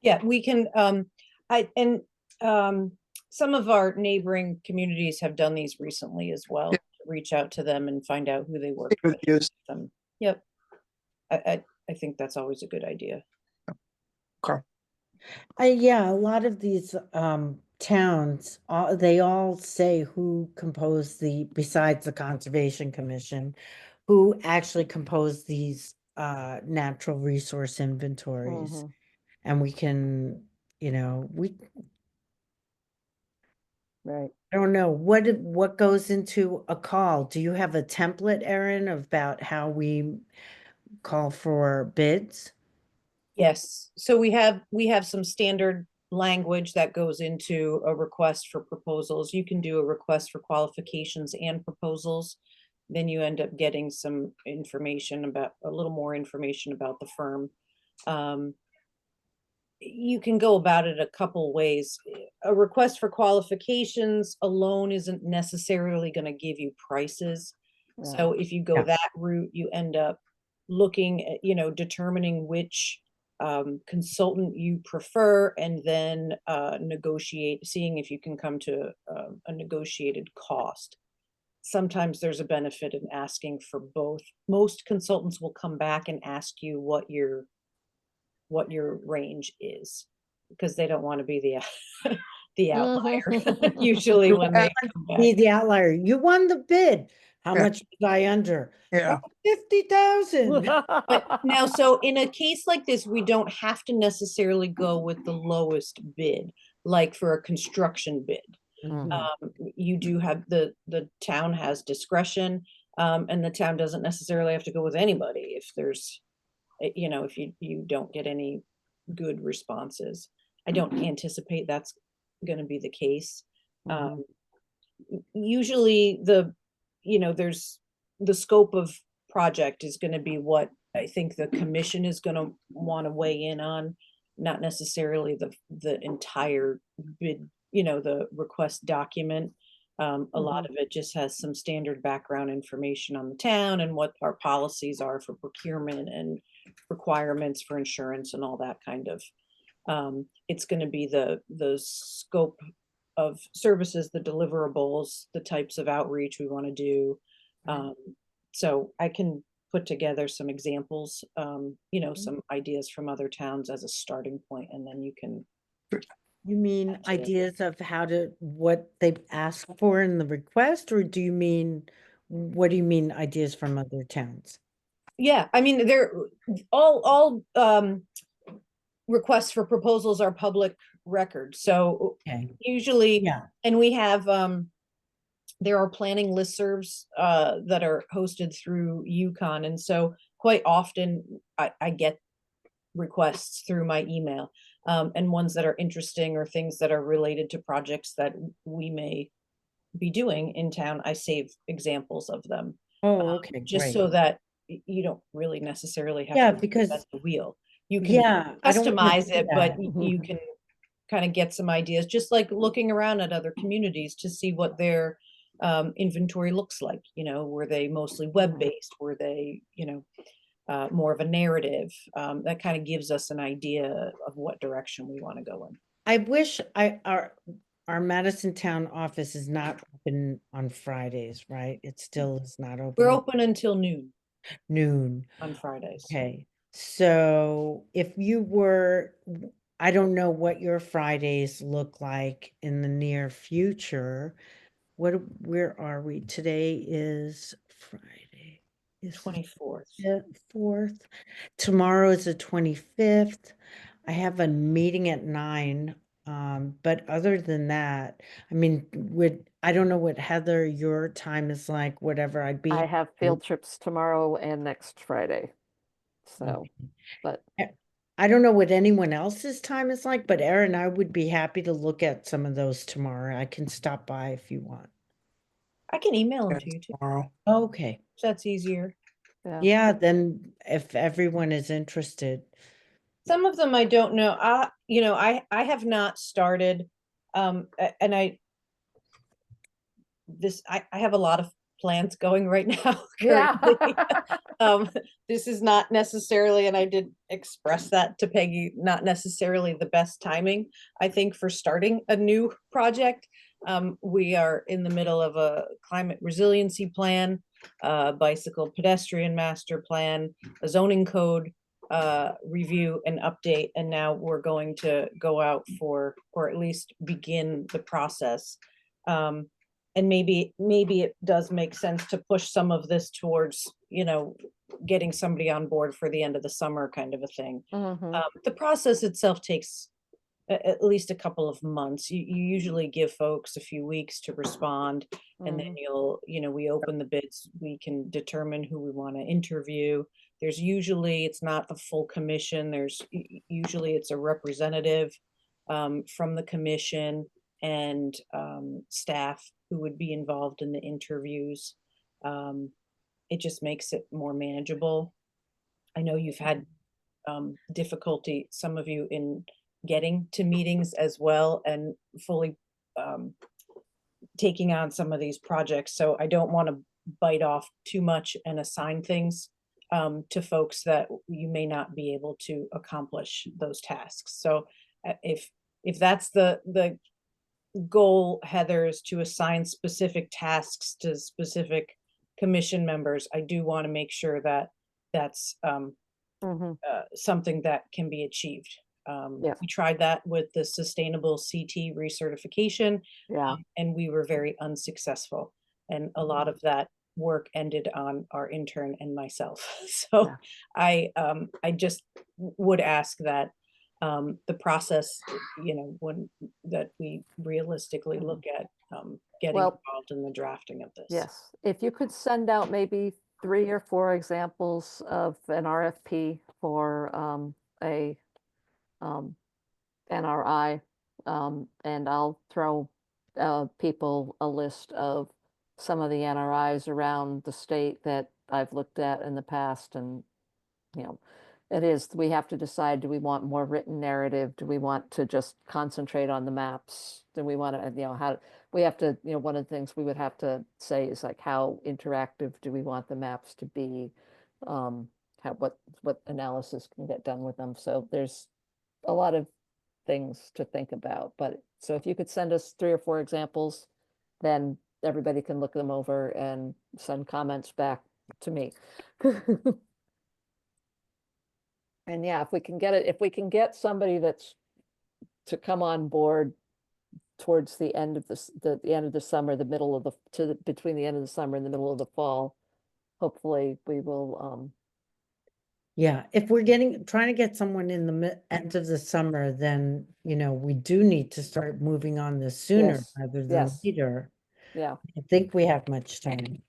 Yeah, we can, some of our neighboring communities have done these recently as well. Yeah. Reach out to them and find out who they work Good with. views. Yep. I think that's always a good idea. Okay. Yeah, a lot of these towns, they all say who composed besides the Conservation Commission, who actually composed these natural resource inventories. Mhm. And we can, Right. I don't know, what goes into a call? Do you have a template, Erin, about how we call for bids? Yes, so we have some standard language that goes into a request for proposals. You can do a request for qualifications and proposals. Then you end up getting some information a little more information about the firm. You can go about it a couple ways. A request for qualifications alone isn't necessarily going to give you prices. So if you go Yeah. that route, you end up looking at, determining which consultant you prefer, and then seeing if you can come to a negotiated cost. Sometimes there's a benefit in asking for both. Most consultants will come back and ask you what your range is, because they don't want to be the outlier usually when they come back. Be the outlier. You won the bid. How Yeah. much was I under? Yeah. 50,000. But now, so in a case like this, we don't have to necessarily go with the lowest bid, like for a construction bid. Mhm. You do have the town has discretion, and the town doesn't necessarily have to go with anybody if there's, if you don't get any good responses. I don't anticipate that's going to be the case. Usually there's the scope of project is going to be what I think the commission is going to want to weigh in on, not necessarily the entire bid, the request document. A lot of it just has some standard background information on the town and what our policies are for procurement and requirements for insurance and all that kind of. It's going to be the scope of services, the deliverables, the types of outreach we want to do. So I can put together some examples, some ideas from other towns as a starting point, and then you can. You mean ideas of what they ask for in the request, or what do you mean ideas from other towns? Yeah, I mean, they're all requests for proposals are public record. So Okay. usually, Yeah. and we have, there are planning listservs that are hosted through Yukon. And so quite often I get requests through my email, and ones that are interesting or things that are related to projects that we may be doing in town. I save examples of them. Oh, okay, Just great. so that you don't really necessarily have to because reinvent the wheel. You can I don't wanna customize do it, but that. you can kind of get some ideas, just like looking around at other communities to see what their inventory looks like. Were they mostly web-based? Were they, more of a narrative? That kind of gives us an idea of what direction we want to go in. I wish our Madison town office is not open on Fridays, right? It still is not open. We're open until noon on Fridays. Okay. So if you were, I don't know what your Fridays look like in the near future. Where are we? Today is Friday. is 24th. the 4th. Tomorrow is the 25th. I have a meeting at 9. But other than that, I mean, I don't know what Heather, your time is like, whatever I'd be. I have field trips tomorrow and next Friday. So, but I don't know what anyone else's time is like, but Erin, I would be happy to look at some of those tomorrow. I can stop by if you want. I can email them Yeah, to you too. tomorrow. Okay. So that's easier. yeah. Yeah, then if everyone is interested. Some of them I don't know. I have not started, and I have a lot of plans going right now Yeah. currently. This is not necessarily, and I did express that to Peggy, not necessarily the best timing, I think, for starting a new project. We are in the middle of a climate resiliency plan, bicycle pedestrian master plan, a zoning code review and update, and now we're going to go out for, or at least begin the process. And maybe it does make sense to push some of this towards, getting somebody on board for the end of the summer kind of a thing. Mhm. The process itself takes at least a couple of months. You usually give folks a few weeks to respond, and then we open the bids. We can determine who we want to interview. There's usually, it's not the full commission. Usually it's a representative from the commission and staff who would be involved in the interviews. It just makes it more manageable. I know you've had difficulty, some of you, in getting to meetings as well and fully taking on some of these projects. So I don't want to bite off too much and assign things to folks that you may not be able to accomplish those tasks. So if that's the goal, Heather, is to assign specific tasks to specific commission members, I do want to make sure that that's something that can be achieved. Yeah. We tried that with the sustainable CT recertification, Yeah. and we were very unsuccessful. And a lot of that work ended on our intern and myself. So Yeah. I just would ask that the process, when that we realistically look at getting Well, involved in the drafting of this. yes, if you could send out maybe 3 or 4 examples of an RFP for a NRI, and I'll throw people a list of some of the NRIs around the state that I've looked at in the past, and we have to decide, do we want more written narrative? Do we want to just concentrate on the maps? Do we want to, how we have to, one of the things we would have to say is like, how interactive do we want the maps to be? What analysis can get done with them? So there's a lot of things to think about. But so if you could send us 3 or 4 examples, then everybody can look them over and send comments back to me. And yeah, if we can get somebody that's to come on board towards the end of the end of the summer, the middle of between the end of the summer and the middle of the fall, hopefully we will Yeah, if we're trying to get someone in the end of the summer, then, we do need to start moving on this sooner Yes, rather than yes. later. Yeah. I think we have much time.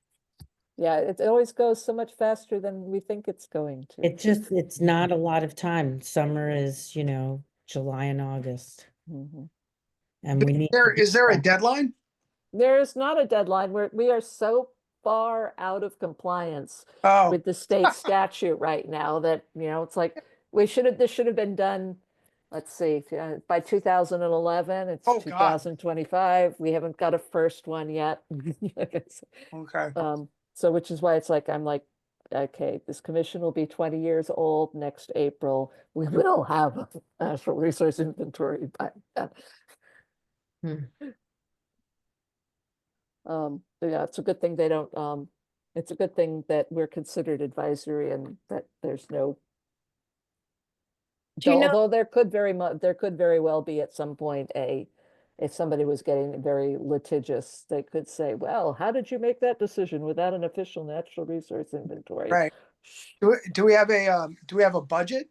Yeah, it always goes so much faster than we think it's going to. It's not a lot of time. Summer is, July and August. Mhm. And we need Is there a deadline? There is not a deadline. We are so far out of compliance Oh, with the state statute right now that, it's like, this should have been done, let's see, by 2011. It's Oh, God. 2025. We haven't got a first one yet. okay. So which is why it's like, I'm like, okay, this commission will be 20 years old next April. We will have a natural resource inventory by then. But yeah, it's a good thing they don't, it's a good thing that we're considered advisory and that there's no, Do you know, although there could very well be at some point a if somebody was getting very litigious, they could say, well, how did you make that decision without an official natural resource inventory? Right. Do we have a budget?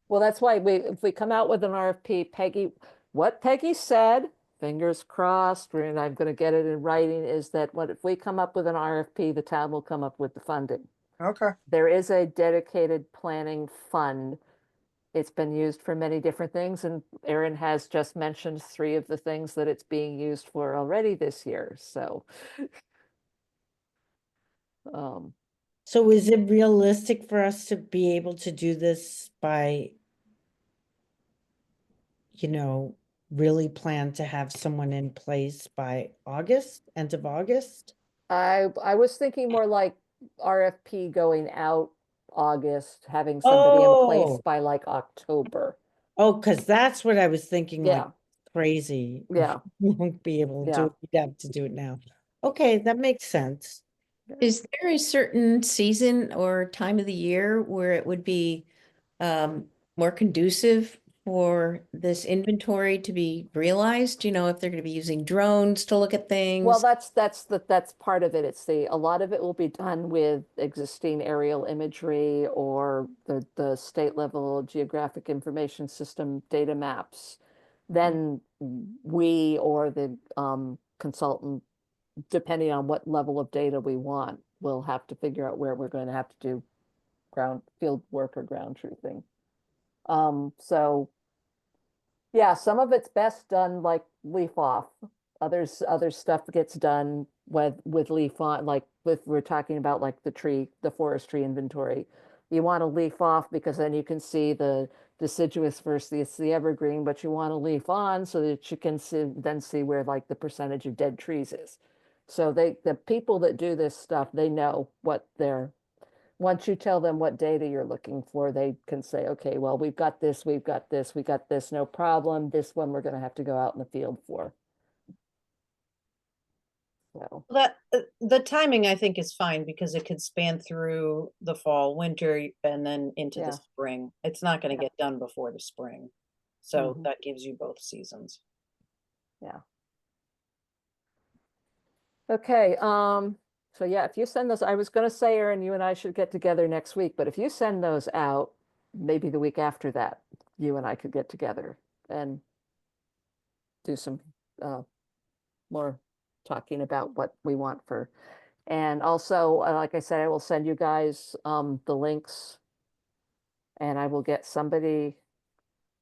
Well, that's why if we come out with an RFP, what Peggy said, fingers crossed, and I'm going to get it in writing, is that if we come up with an RFP, the town will come up with the funding. Okay. There is a dedicated planning fund. It's been used for many different things, and Erin has just mentioned 3 of the things that it's being used for already this year. So, So is it realistic for us to be able to do this by, really plan to have someone in place by August, end of August? I was thinking more like RFP going out August, having somebody in place Oh, by like October. because that's what I was thinking, like Yeah, crazy. yeah, We won't be able to do yeah. it. We'd have to do it now. Okay, that makes sense. Is there a certain season or time of the year where it would be more conducive for this inventory to be realized? If they're going to be using drones to look at Well, things? that's part of it. A lot of it will be done with existing aerial imagery or the state level geographic information system data maps. Then we or the consultant, depending on what level of data we want, will have to figure out where we're going to have to do ground field work or ground truthing. So yeah, some of it's best done like leaf off. Other stuff gets done with leaf on, like we're talking about like the forestry inventory. You want to leaf off because then you can see the deciduous versus the evergreen, but you want to leaf on so that you can see where like the percentage of dead trees is. So the people that do this stuff, they know what they're once you tell them what data you're looking for, they can say, okay, well, we've got this, we got this, no problem. This one we're going to have to go out in the field for. So, That the timing I think is fine because it could span through the fall, winter, and then into the yeah. spring. It's not going to Yeah. get done before the spring. So Mhm. that gives you both seasons. Yeah. Okay. So yeah, if you send those, I was going to say, Erin, you and I should get together next week, but if you send those out, maybe the week after that, you and I could get together and do some more talking about what we want for. And also, like I said, I will send you guys the links, and I will get somebody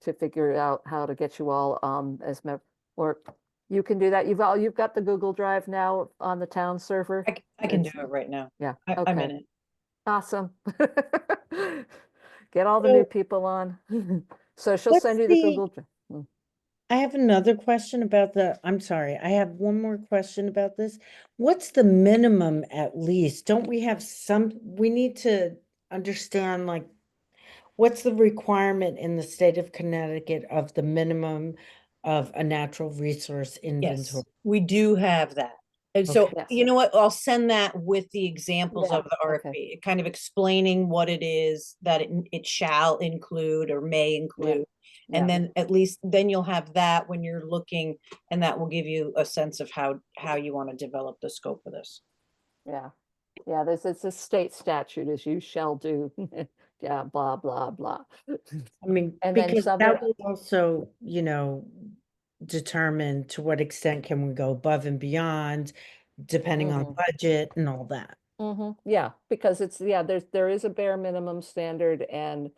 to figure out how to get you all or you can do that. You've got the Google Drive now on the town server. I can do It's- it right now. Yeah. I'm in Okay. it. Awesome. Get all the So- new people on. So she'll What's send you the the- Google. I have another question about I'm sorry, I have one more question about this. What's the minimum at least? Don't we have we need to understand like, what's the requirement in the state of Connecticut of the minimum of a natural resource inventory? Yes, we do have that. And so, Okay. Yes. you know what, I'll send that with the examples of Yeah, the okay. RFP, kind of explaining what it is that it shall include or may include. Yeah. And then at least then you'll have that when you're looking, and that will give you a sense of how you want to develop the scope of this. Yeah. Yeah, it's a state statute as you shall do. Yeah, blah, blah, blah. I mean, And then because some that will also, determine to what extent can we go above and beyond, depending on Mhm. budget and all that. Yeah, because there is a bare minimum standard, and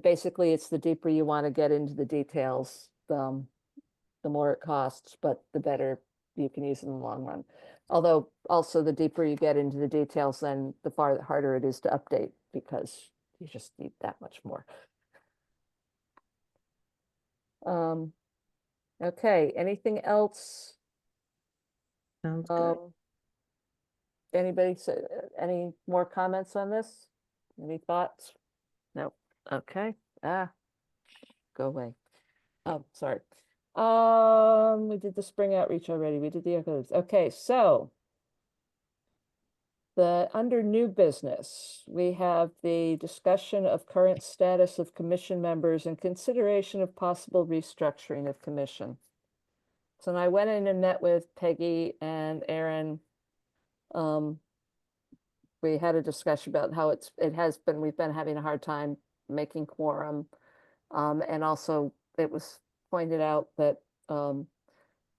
basically it's the deeper you want to get into the details, the more it costs, but the better you can use in the long run. Although also the deeper you get into the details, then the harder it is to update because you just need that much more. Okay, anything else? Sounds good. Anybody say any more comments on this? Any thoughts? No. Okay. Go away. Oh, sorry. We did the spring outreach already. We did the others. Okay, so under new business, we have the discussion of current status of commission members and consideration of possible restructuring of commission. So I went in and met with Peggy and Aaron. We had a discussion about how we've been having a hard time making quorum. And also it was pointed out that,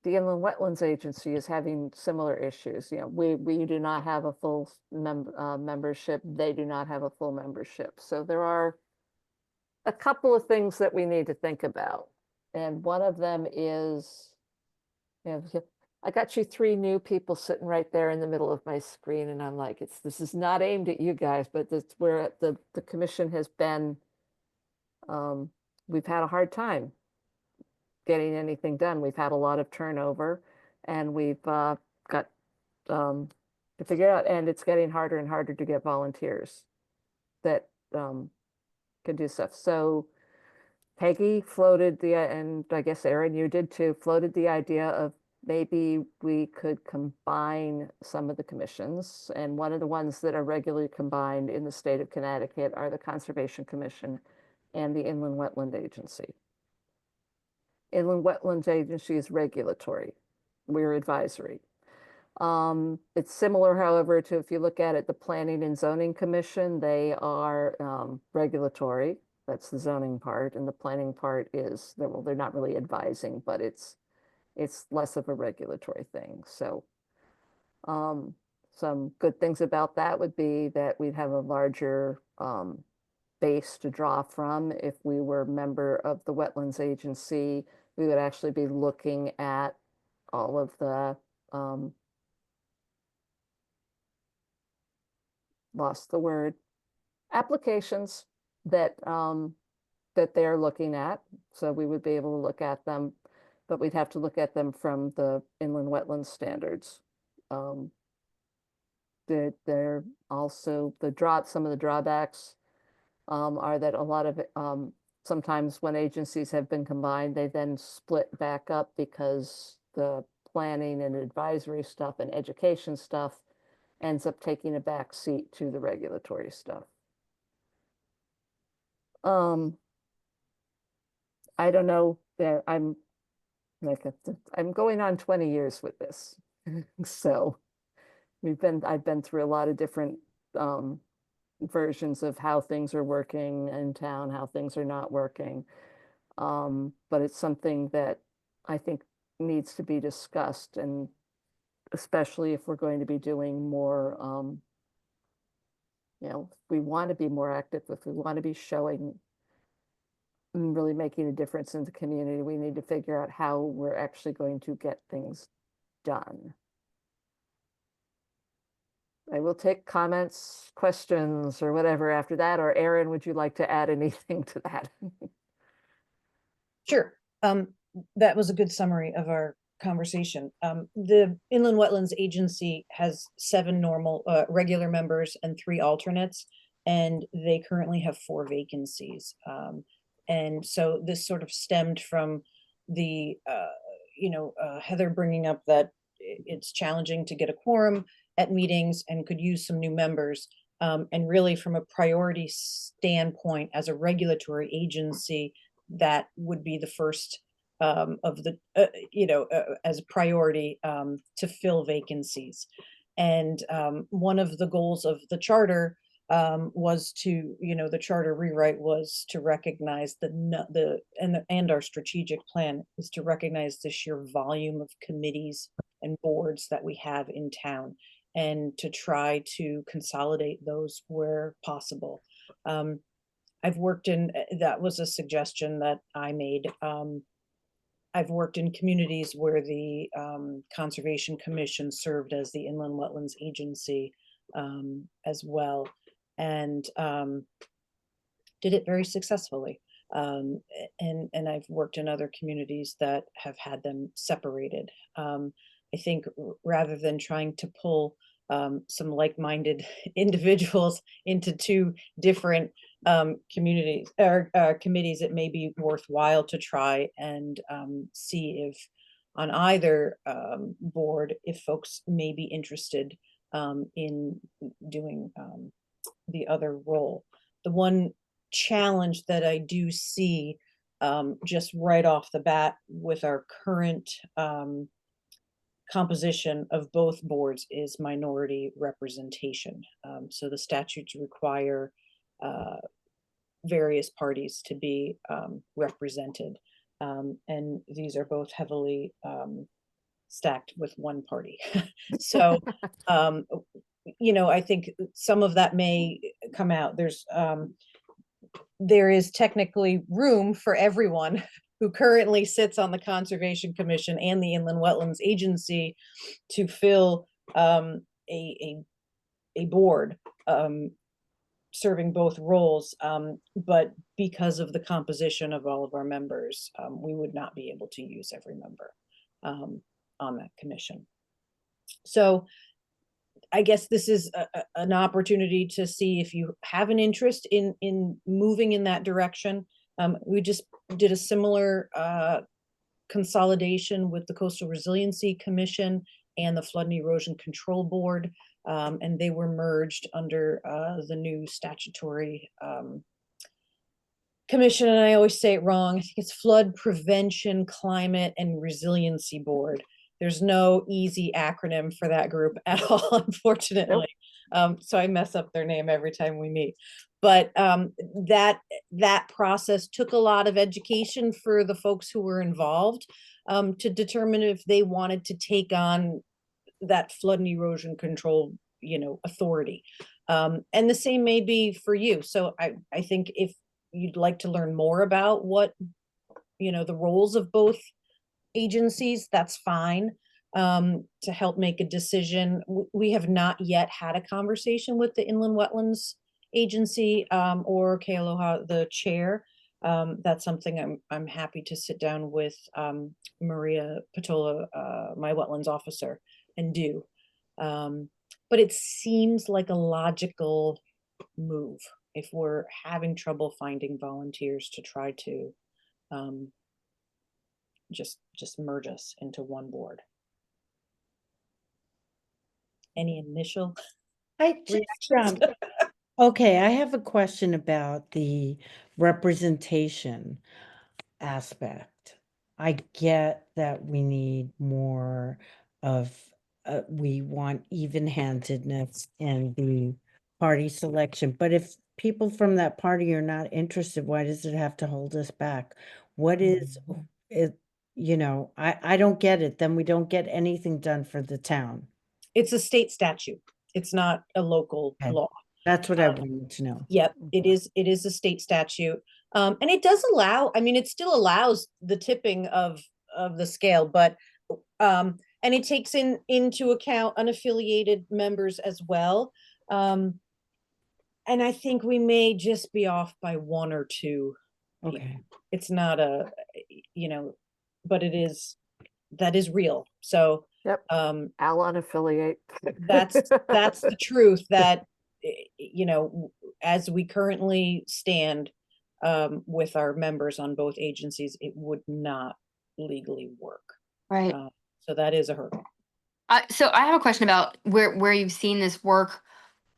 the Inland Wetlands Agency is having similar issues. You know, we do not have a full membership. They do not have a full membership. So there are a couple of things that we need to think about. And one of them is, you know, I got you 3 new people sitting right there in the middle of my screen, and I'm like, this is not aimed at you guys, but that's where the commission has been. We've had a hard time getting anything done. We've had a lot of turnover, and we've got to figure out, and it's getting harder and harder to get volunteers that can do stuff. So Peggy floated and I guess Aaron, you did too, floated the idea of maybe we could combine some of the commissions. And one of the ones that are regularly combined in the state of Connecticut are the Conservation Commission and the Inland Wetland Agency. Inland Wetlands Agency is regulatory. We're advisory. It's similar, however, to if you look at it, the Planning and Zoning Commission, they are regulatory. That's the zoning part, and the planning part is, well, they're not really advising, but it's less of a regulatory thing. So some good things about that would be that we'd have a larger base to draw from. If we were a member of the Wetlands Agency, we would actually be looking at all of the lost the word, applications that that they're looking at. So we would be able to look at them, but we'd have to look at them from the inland wetlands standards. They're also some of the drawbacks are that a lot of it, sometimes when agencies have been combined, they then split back up because the planning and advisory stuff and education stuff ends up taking a back seat to the regulatory stuff. I don't know that I'm going on 20 years with this. So I've been through a lot of different versions of how things are working in town, how things are not working. But it's something that I think needs to be discussed, and especially if we're going to be doing more, you know, if we want to be more active, if we want to be showing and really making a difference in the community, we need to figure out how we're actually going to get things done. I will take comments, questions, or whatever after that. Or Erin, would you like to add anything to that? Sure. That was a good summary of our conversation. The Inland Wetlands Agency has 7 normal, regular members and 3 alternates, and they currently have 4 vacancies. And so this sort of stemmed from the, Heather bringing up that it's challenging to get a quorum at meetings and could use some new members. And really from a priority standpoint, as a regulatory agency, that would be the first of the, as a priority to fill vacancies. And one of the goals of the charter was to, the charter rewrite was to recognize and our strategic plan is to recognize the sheer volume of committees and boards that we have in town, and to try to consolidate those where possible. I've worked in, that was a suggestion that I made. I've worked in communities where the Conservation Commission served as the Inland Wetlands Agency as well, and did it very successfully. And I've worked in other communities that have had them separated. I think rather than trying to pull some like-minded individuals into 2 different communities or committees, it may be worthwhile to try and see if on either board, if folks may be interested in doing the other role. The one challenge that I do see just right off the bat with our current composition of both boards is minority representation. So the statutes require various parties to be represented. And these are both heavily stacked with one party. So, I think some of that may come out. There is technically room for everyone who currently sits on the Conservation Commission and the Inland Wetlands Agency to fill a board serving both roles. But because of the composition of all of our members, we would not be able to use every member on that commission. So I guess this is an opportunity to see if you have an interest in moving in that direction. We just did a similar consolidation with the Coastal Resiliency Commission and the Flood and Erosion Control Board, and they were merged under the new statutory commission. And I always say it wrong. I think it's Flood Prevention, Climate, and Resiliency Board. There's no easy acronym for that group at all, unfortunately. So I mess up their name every time we meet. But that process took a lot of education for the folks who were involved to determine if they wanted to take on that flood and erosion control, authority. And the same may be for you. So I think if you'd like to learn more about what, the roles of both agencies, that's fine, to help make a decision. We have not yet had a conversation with the Inland Wetlands Agency or Kealoha, the chair. That's something I'm happy to sit down with Maria Patola, my wetlands officer, and do. But it seems like a logical move if we're having trouble finding volunteers to try to just merge us into one board. Any initial I just, reactions? okay, I have a question about the representation aspect. I get that we need more of, we want even-handedness in the party selection, but if people from that party are not interested, why does it have to hold us back? What is it? I don't get it. Then we don't get anything done for the town. It's a state statute. It's not a local Okay. law. That's what I wanted to know. Yep, it is a state statute. And it does allow, it still allows the tipping of the scale, but and it takes into account unaffiliated members as well. And I think we may just be off by one or two. Okay. It's not but that is real. So Yep. I'll unaffiliate. that's the truth, that as we currently stand with our members on both agencies, it would not legally work. Right. So that is a hurdle. So I have a question about where you've seen this work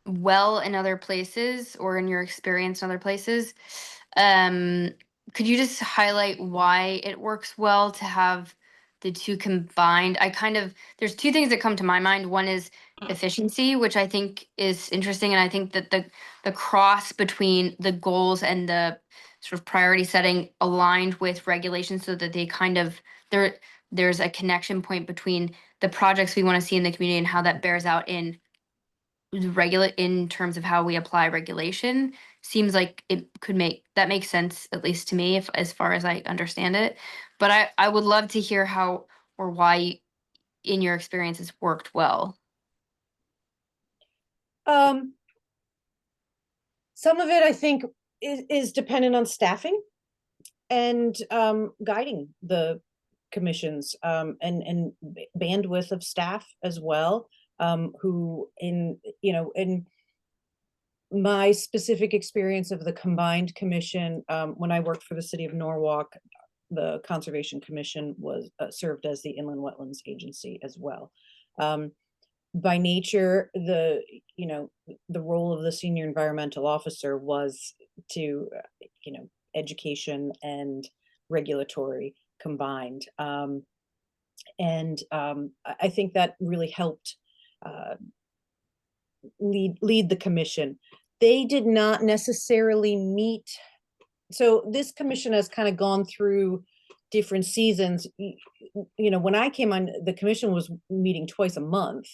well in other places, or in your experience in other places. Could you just highlight why it works well to have the two combined? There's two things that come to my mind. One is efficiency, which I think is interesting. And I think that the cross between the goals and the sort of priority setting aligned with regulations, so that they there's a connection point between the projects we want to see in the community and how that bears out in terms of how we apply regulation. Seems like it could makes sense, at least to me, as far as I understand it. But I would love to hear how or why in your experience it's worked well. Some of it I think is dependent on staffing and guiding the commissions, and bandwidth of staff as well, who in my specific experience of the combined commission, when I worked for the city of Norwalk, the Conservation Commission was served as the Inland Wetlands Agency as well. By nature, the role of the senior environmental officer was to education and regulatory combined. I think that really helped lead the commission. They did not necessarily meet. So this commission has kind of gone through different seasons. When I came on, the commission was meeting twice a month,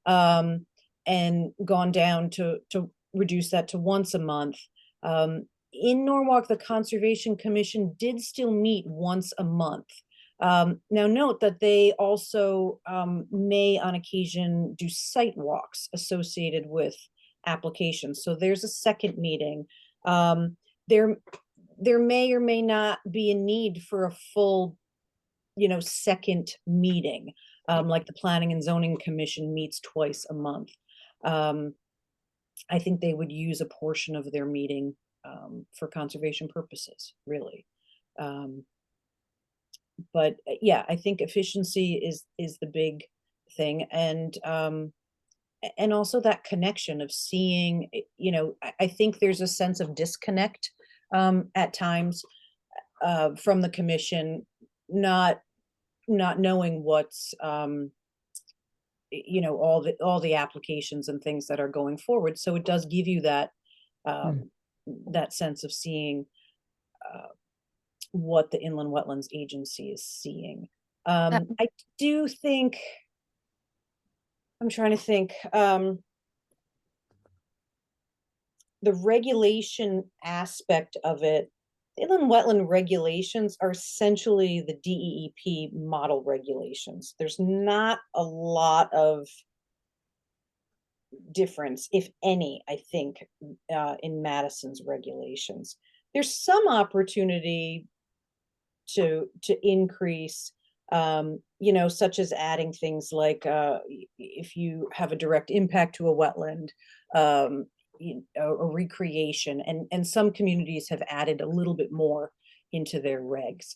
and gone down to reduce that to once a month. In Norwalk, the Conservation Commission did still meet once a month. Now note that they also may on occasion do site walks associated with applications. So there's a second meeting. There may or may not be a need for a full, second meeting, like the Planning and Zoning Commission meets twice a month. I think they would use a portion of their meeting for conservation purposes, really. But yeah, I think efficiency is the big thing, and also that connection of seeing. I think there's a sense of disconnect at times from the commission, not knowing what's all the applications and things that are going forward. So it does give you that that sense of seeing what the Inland Wetlands Agency is seeing. I do think, I'm trying to think, the regulation aspect of it, inland wetland regulations are essentially the DEEP model regulations. There's not a lot of difference, if any, I think, in Madison's regulations. There's some opportunity to increase, such as adding things like if you have a direct impact to a wetland, a recreation, and some communities have added a little bit more into their regs.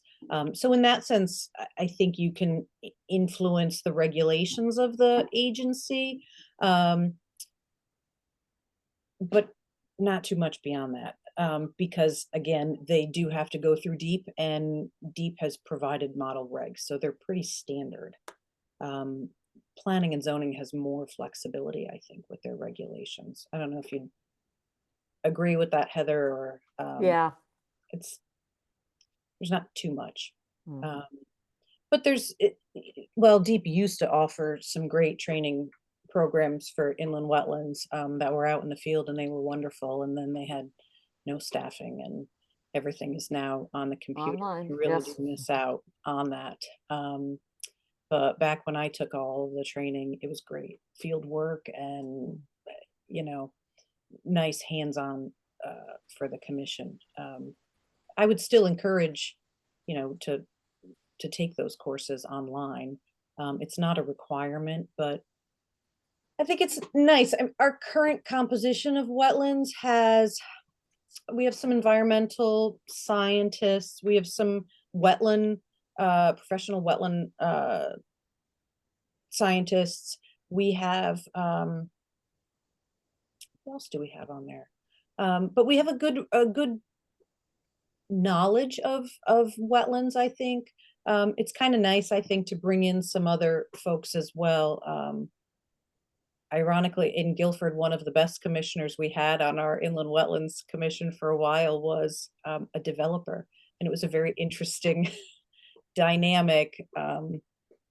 So in that sense, I think you can influence the regulations of the agency, but not too much beyond that. Because again, they do have to go through DEEP, and DEEP has provided model regs, so they're pretty standard. Planning and zoning has more flexibility, I think, with their regulations. I don't know if you'd agree with that, Heather, or Yeah. there's not too much. Mhm. But DEEP used to offer some great training programs for inland wetlands that were out in the field, and they were wonderful. And then they had no staffing, and everything is now on the computer. Online, You really yes. do miss out on that. But back when I took all of the training, it was great field work and, nice hands-on for the commission. I would still encourage, to take those courses online. It's not a requirement, but I think it's nice. Our current composition of wetlands we have some environmental scientists, we have some professional wetland scientists. We have, what else do we have on there? But we have a good knowledge of wetlands, I think. It's kind of nice, I think, to bring in some other folks as well. Ironically, in Guilford, one of the best commissioners we had on our Inland Wetlands Commission for a while was a developer. And it was a very interesting dynamic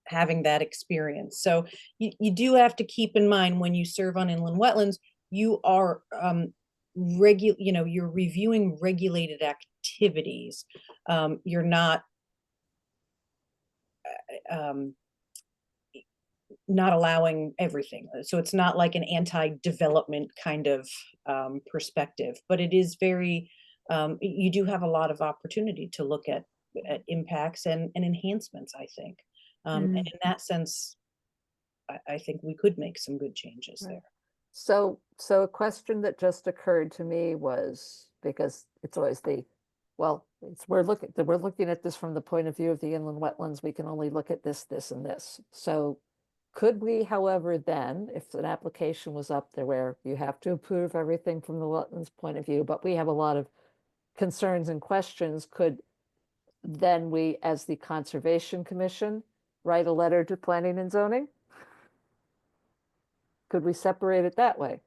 having that experience. So you do have to keep in mind when you serve on inland wetlands, you are you're reviewing regulated activities. You're not not allowing everything. So it's not like an anti-development kind of perspective, but it is very, you do have a lot of opportunity to look at impacts and enhancements, I think. And in that sense, I think we could make some good changes there. So a question that just occurred to me was, because it's always we're looking at this from the point of view of the inland wetlands, we can only look at this, and this. So could we, however, then, if an application was up there where you have to approve everything from the wetlands point of view, but we have a lot of concerns and questions, could then we, as the Conservation Commission, write a letter to Planning and Zoning? Could we separate it that way?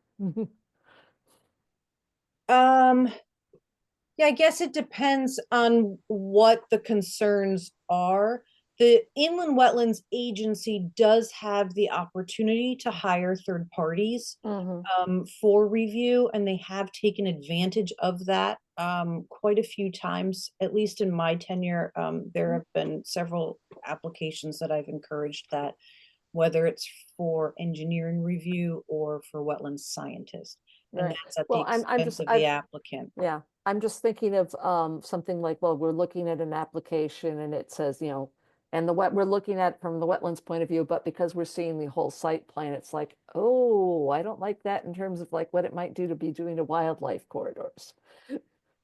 Yeah, I guess it depends on what the concerns are. The Inland Wetlands Agency does have the opportunity to hire third parties for review, and they have taken advantage of that quite a few times, at least in my tenure. There have been several applications that I've encouraged that, whether it's for engineering review or for wetlands scientists. And Right. that's at Well, the I'm expense just, of the applicant. yeah, I'm just thinking of something like, well, we're looking at an application and it says, you know, and we're looking at from the wetlands point of view, but because we're seeing the whole site plan, it's like, oh, I don't like that in terms of like what it might do to be doing to wildlife corridors.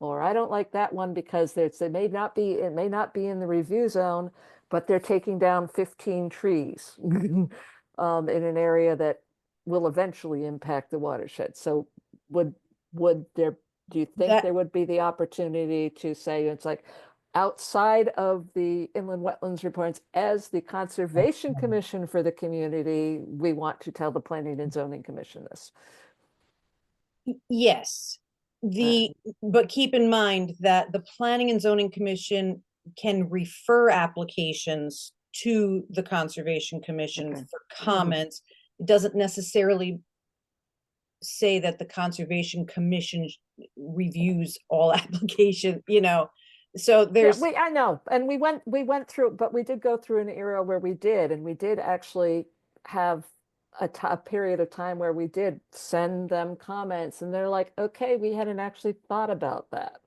Or I don't like that one because it may not be in the review zone, but they're taking down 15 trees in an area that will eventually impact the watershed. So would there, do you think That- there would be the opportunity to say, it's like, outside of the inland wetlands reports, as the Conservation Commission for the community, we want to tell the Planning and Zoning Commission this? Yes, but keep in mind that the Planning and Zoning Commission can refer applications to the Conservation Commission Okay. for comments. It doesn't necessarily say that the Conservation Commission reviews all application, you know. So Yeah, there's, I know, and we went through, but we did go through an era where we did, and we did actually have a period of time where we did send them comments, and they're like, okay, we hadn't actually thought about that.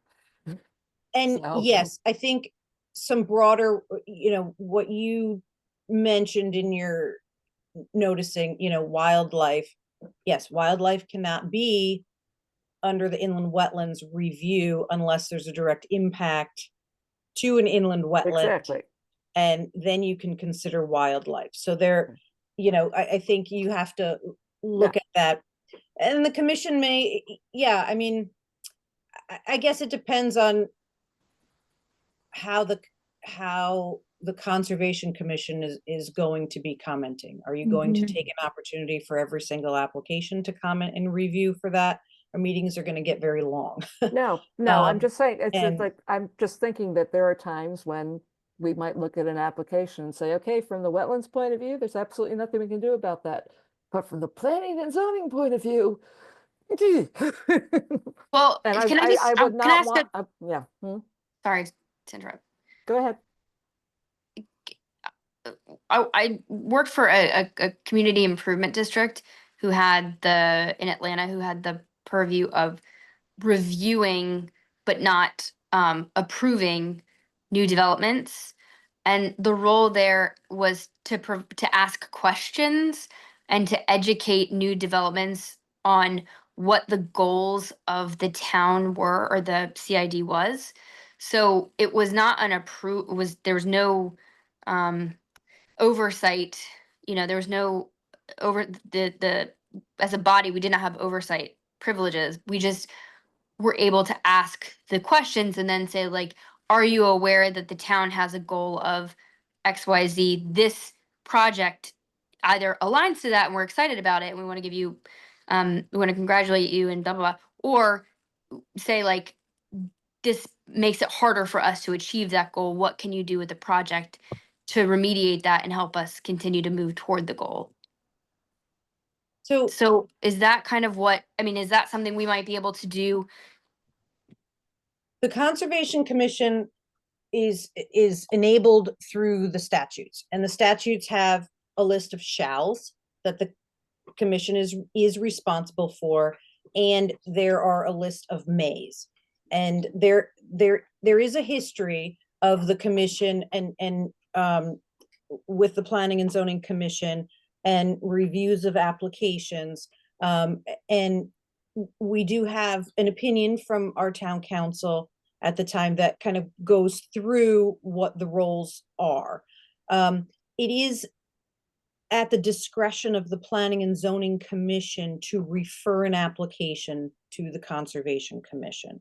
and So- yes, I think some broader, you know, what you mentioned in your noticing, you know, wildlife. Yes, wildlife cannot be under the inland wetlands review unless there's a direct impact to an inland wetland. Exactly. And then you can consider wildlife. So there, you know, I think you have to look at that. And the commission may, yeah, I mean, I guess it depends on how the Conservation Commission is going to be commenting. Are you going to take an opportunity for every single application to comment and review for that? Our meetings are going to get very long. No, I'm Um, just saying, it's just and- like, I'm just thinking that there are times when we might look at an application and say, okay, from the wetlands point of view, there's absolutely nothing we can do about that. But from the planning and zoning point of view, Well, and can I just, I would can I not ask want, yeah, sorry to interrupt. go ahead. I worked for a community improvement district in Atlanta who had the purview of reviewing but not approving new developments. And the role there was to ask questions and to educate new developments on what the goals of the town were or the CID was. So it was not there was no oversight, there was no over the as a body, we did not have oversight privileges. We just were able to ask the questions and then say, like, are you aware that the town has a goal of XYZ? This project either aligns to that and we're excited about it and we want to give you we want to congratulate you and blah blah blah, or say like, this makes it harder for us to achieve that goal. What can you do with the project to remediate that and help us continue to move toward the goal? So is that kind of is that something we might be able to do? The Conservation Commission is enabled through the statutes, and the statutes have a list of shalls that the commission is responsible for, and there are a list of mays. And there is a history of the commission and with the Planning and Zoning Commission and reviews of applications. And we do have an opinion from our town council at the time that kind of goes through what the roles are. It is at the discretion of the Planning and Zoning Commission to refer an application to the Conservation Commission.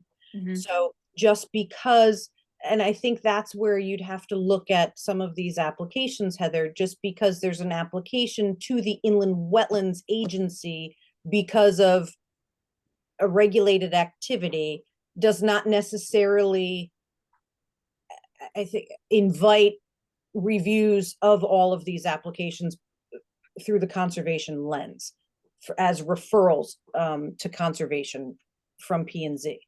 So just because and I think that's where you'd have to look at some of these applications, Heather, just because there's an application to the Inland Wetlands Agency because of a regulated activity does not necessarily, I think, invite reviews of all of these applications through the conservation lens as referrals to conservation from P&Z.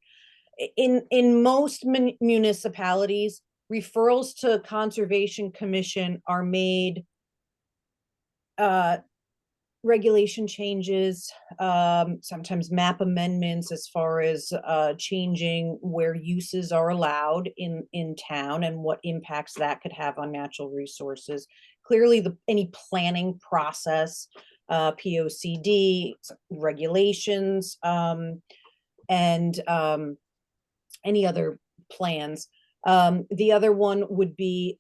In most municipalities, referrals to Conservation Commission are made regulation changes, sometimes map amendments as far as changing where uses are allowed in town and what impacts that could have on natural resources. Clearly, any planning process, POCD, regulations, and any other plans. The other one would be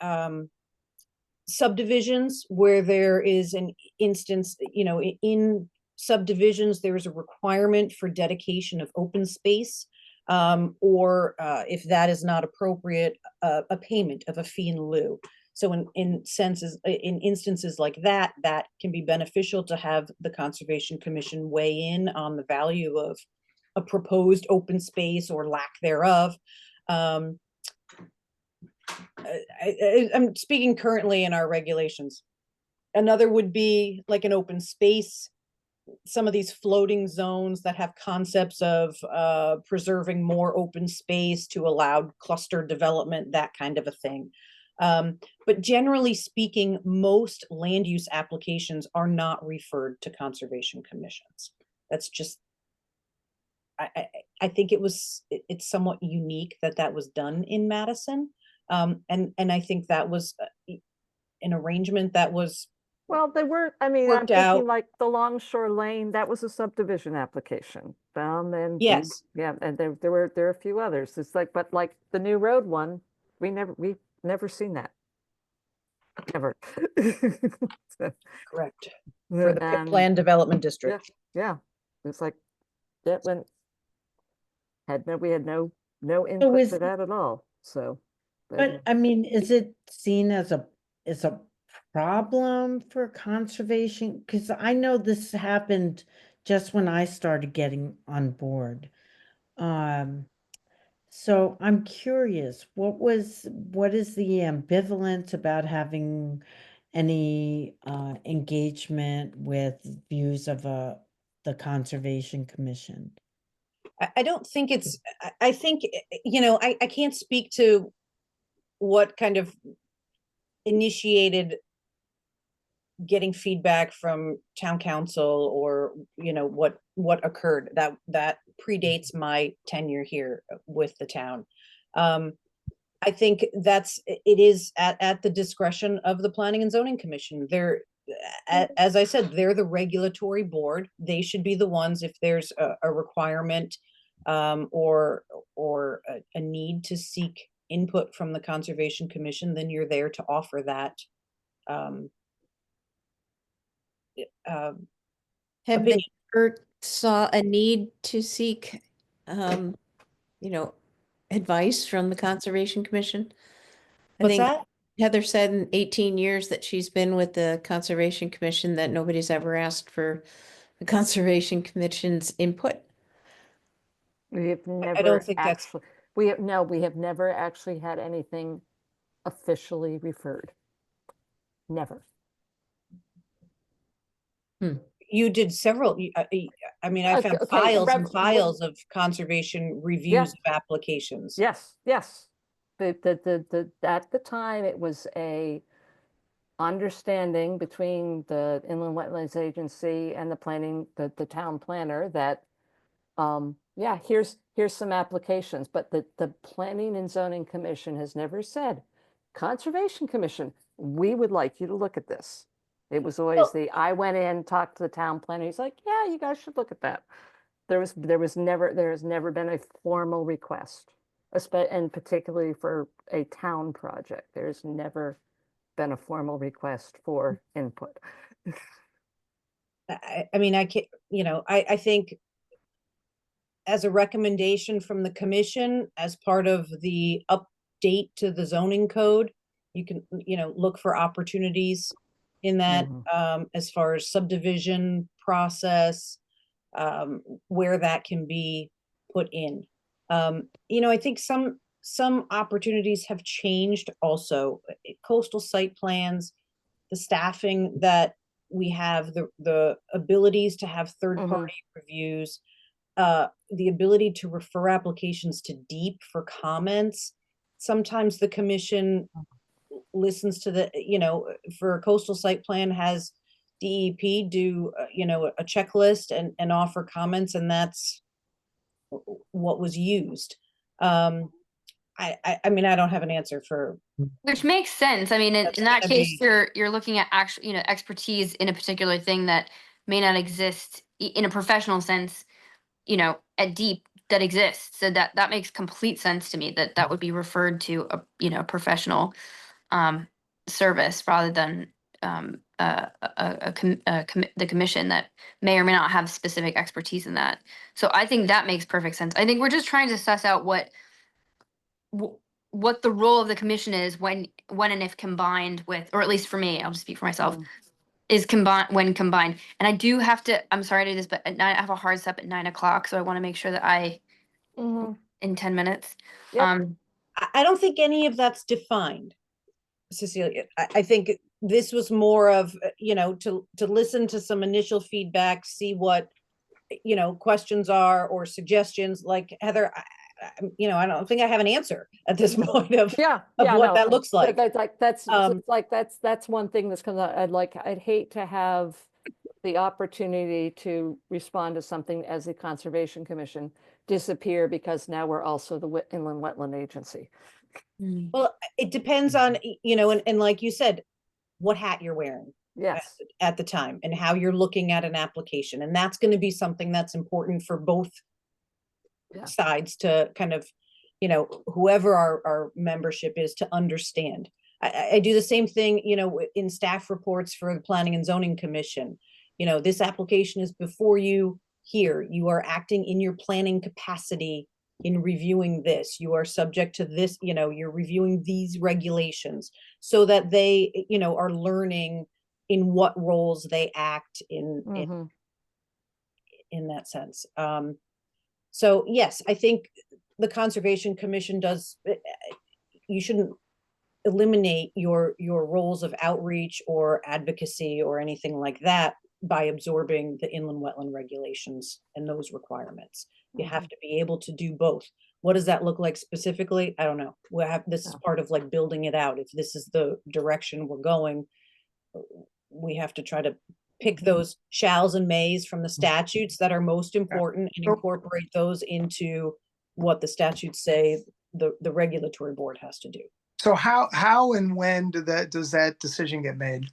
subdivisions where there is an instance, in subdivisions, there is a requirement for dedication of open space, or if that is not appropriate, a payment of a fee in lieu. So in instances like that, that can be beneficial to have the Conservation Commission weigh in on the value of a proposed open space or lack thereof. I'm speaking currently in our regulations. Another would be like an open space, some of these floating zones that have concepts of preserving more open space to allow cluster development, that kind of a thing. But generally speaking, most land use applications are not referred to conservation commissions. That's just, I think it's somewhat unique that was done in Madison. And I think that was an arrangement that was, Well, they were, I mean, I'm worked out. thinking like the Longshore Lane, that was a subdivision application. And Yes. yeah, and there were a few others. It's like, but like the new road one, we've never seen that. Never. So, Correct. For the and Plan Development District. yeah, it's like that went, we had no input is- to that at all. So, But I mean, is it seen as a problem for conservation? Because I know this happened just when I started getting on board. So I'm curious, what is the ambivalence about having any engagement with views of the Conservation Commission? I don't think it's, I think, I can't speak to what kind of initiated getting feedback from town council or, what occurred. That predates my tenure here with the town. I think it is at the discretion of the Planning and Zoning Commission. As I said, they're the regulatory board. They should be the ones, if there's a requirement or a need to seek input from the Conservation Commission, then you're there to offer that. Have they opinion. ever saw a need to seek, advice from the Conservation Commission? I What's think that? Heather said in 18 years that she's been with the Conservation Commission that nobody's ever asked for the Conservation Commission's input. we have never don't think that's- actually, we have never actually had anything officially referred. Never. You did several, I mean, I found Okay, files and Rev- files of conservation reviews of applications. Yes, yes. At the time, it was a understanding between the Inland Wetlands Agency and the town planner that, yeah, here's some applications, but the Planning and Zoning Commission has never said, Conservation Commission, we would like you to look at this. It was always I went in, talked to the town planner, he's like, yeah, you guys should look at that. There has never been a formal request, and particularly for a town project. There's never been a formal request for input. I mean, I can't, I think as a recommendation from the commission, as part of the update to the zoning code. You can, look for opportunities in that, as far as subdivision process, where that can be put in. I think some opportunities have changed also. Coastal site plans, the staffing that we have, the abilities to have third-party reviews, the ability to refer applications to deep for comments. Sometimes the commission listens to for a coastal site plan, has DEP do, a checklist and offer comments, and that's what was used. I mean, I don't have an answer for. Which makes sense. I mean, That's in that gonna case, be- you're looking at actual, expertise in a particular thing that may not exist in a professional sense, at deep that exists. So that makes complete sense to me that that would be referred to a professional service rather than the commission that may or may not have specific expertise in that. So I think that makes perfect sense. I think we're just trying to suss out what the role of the commission is when and if combined with, or at least for me, I'll just speak for myself, is combined when combined. And I do have to, I'm sorry to do this, but at 9, I have a hard stop at 9 o'clock, so I want to make sure that in 10 minutes. Yep. I don't think any of that's defined, Cecilia. I think this was more of, to listen to some initial feedback, see what, questions are or suggestions. Like Heather, I don't think I have an answer at this point of what that looks like. But that's one thing that's coming out. I'd hate to have the opportunity to respond to something as the Conservation Commission disappear because now we're also the Inland Wetland Agency. Well, it depends on, and like you said, what hat you're wearing. Yes. At the time, and how you're looking at an application. And that's going to be something that's important for both sides to kind of, whoever our membership is, to understand. I do the same thing, in staff reports for the Planning and Zoning Commission. This application is before you here. You are acting in your planning capacity in reviewing this. You are subject to this, you're reviewing these regulations, so that they, are learning in what roles they act in that sense. So yes, I think the Conservation Commission does, you shouldn't eliminate your roles of outreach or advocacy or anything like that by absorbing the inland wetland regulations and those requirements. You have to be able to do both. What does that look like specifically? I don't know. This is part of like building it out. If this is the direction we're going, we have to try to pick those shalls and mays from the statutes that are most important and incorporate those into what the statutes say the regulatory board has to do. So how and when does that decision get made?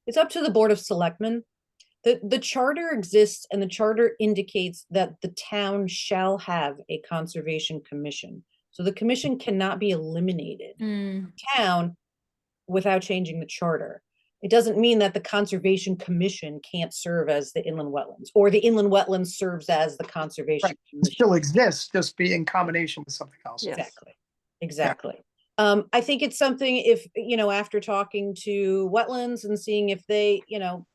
It's up to the Board of Selectmen. The charter exists, and the charter indicates that the town shall have a conservation commission. So the commission cannot be eliminated town without changing the charter. It doesn't mean that the Conservation Commission can't serve as the inland wetlands, or the inland wetlands serves as the Conservation Commission. It still exists, just be in combination with something else. Yes. Exactly. I think it's something, if, after talking to wetlands and seeing if they,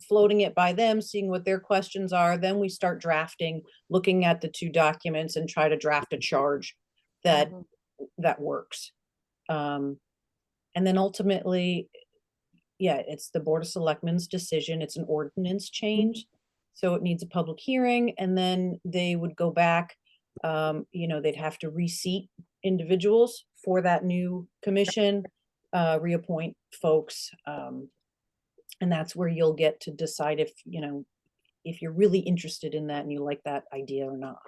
floating it by them, seeing what their questions are, then we start drafting, looking at the two documents and try to draft a charge that works. And then ultimately, it's the Board of Selectmen's decision. It's an ordinance change. So it needs a public hearing, and then they would go back, they'd have to reseat individuals for that new commission, reappoint folks. And that's where you'll get to decide if you're really interested in that and you like that idea or not.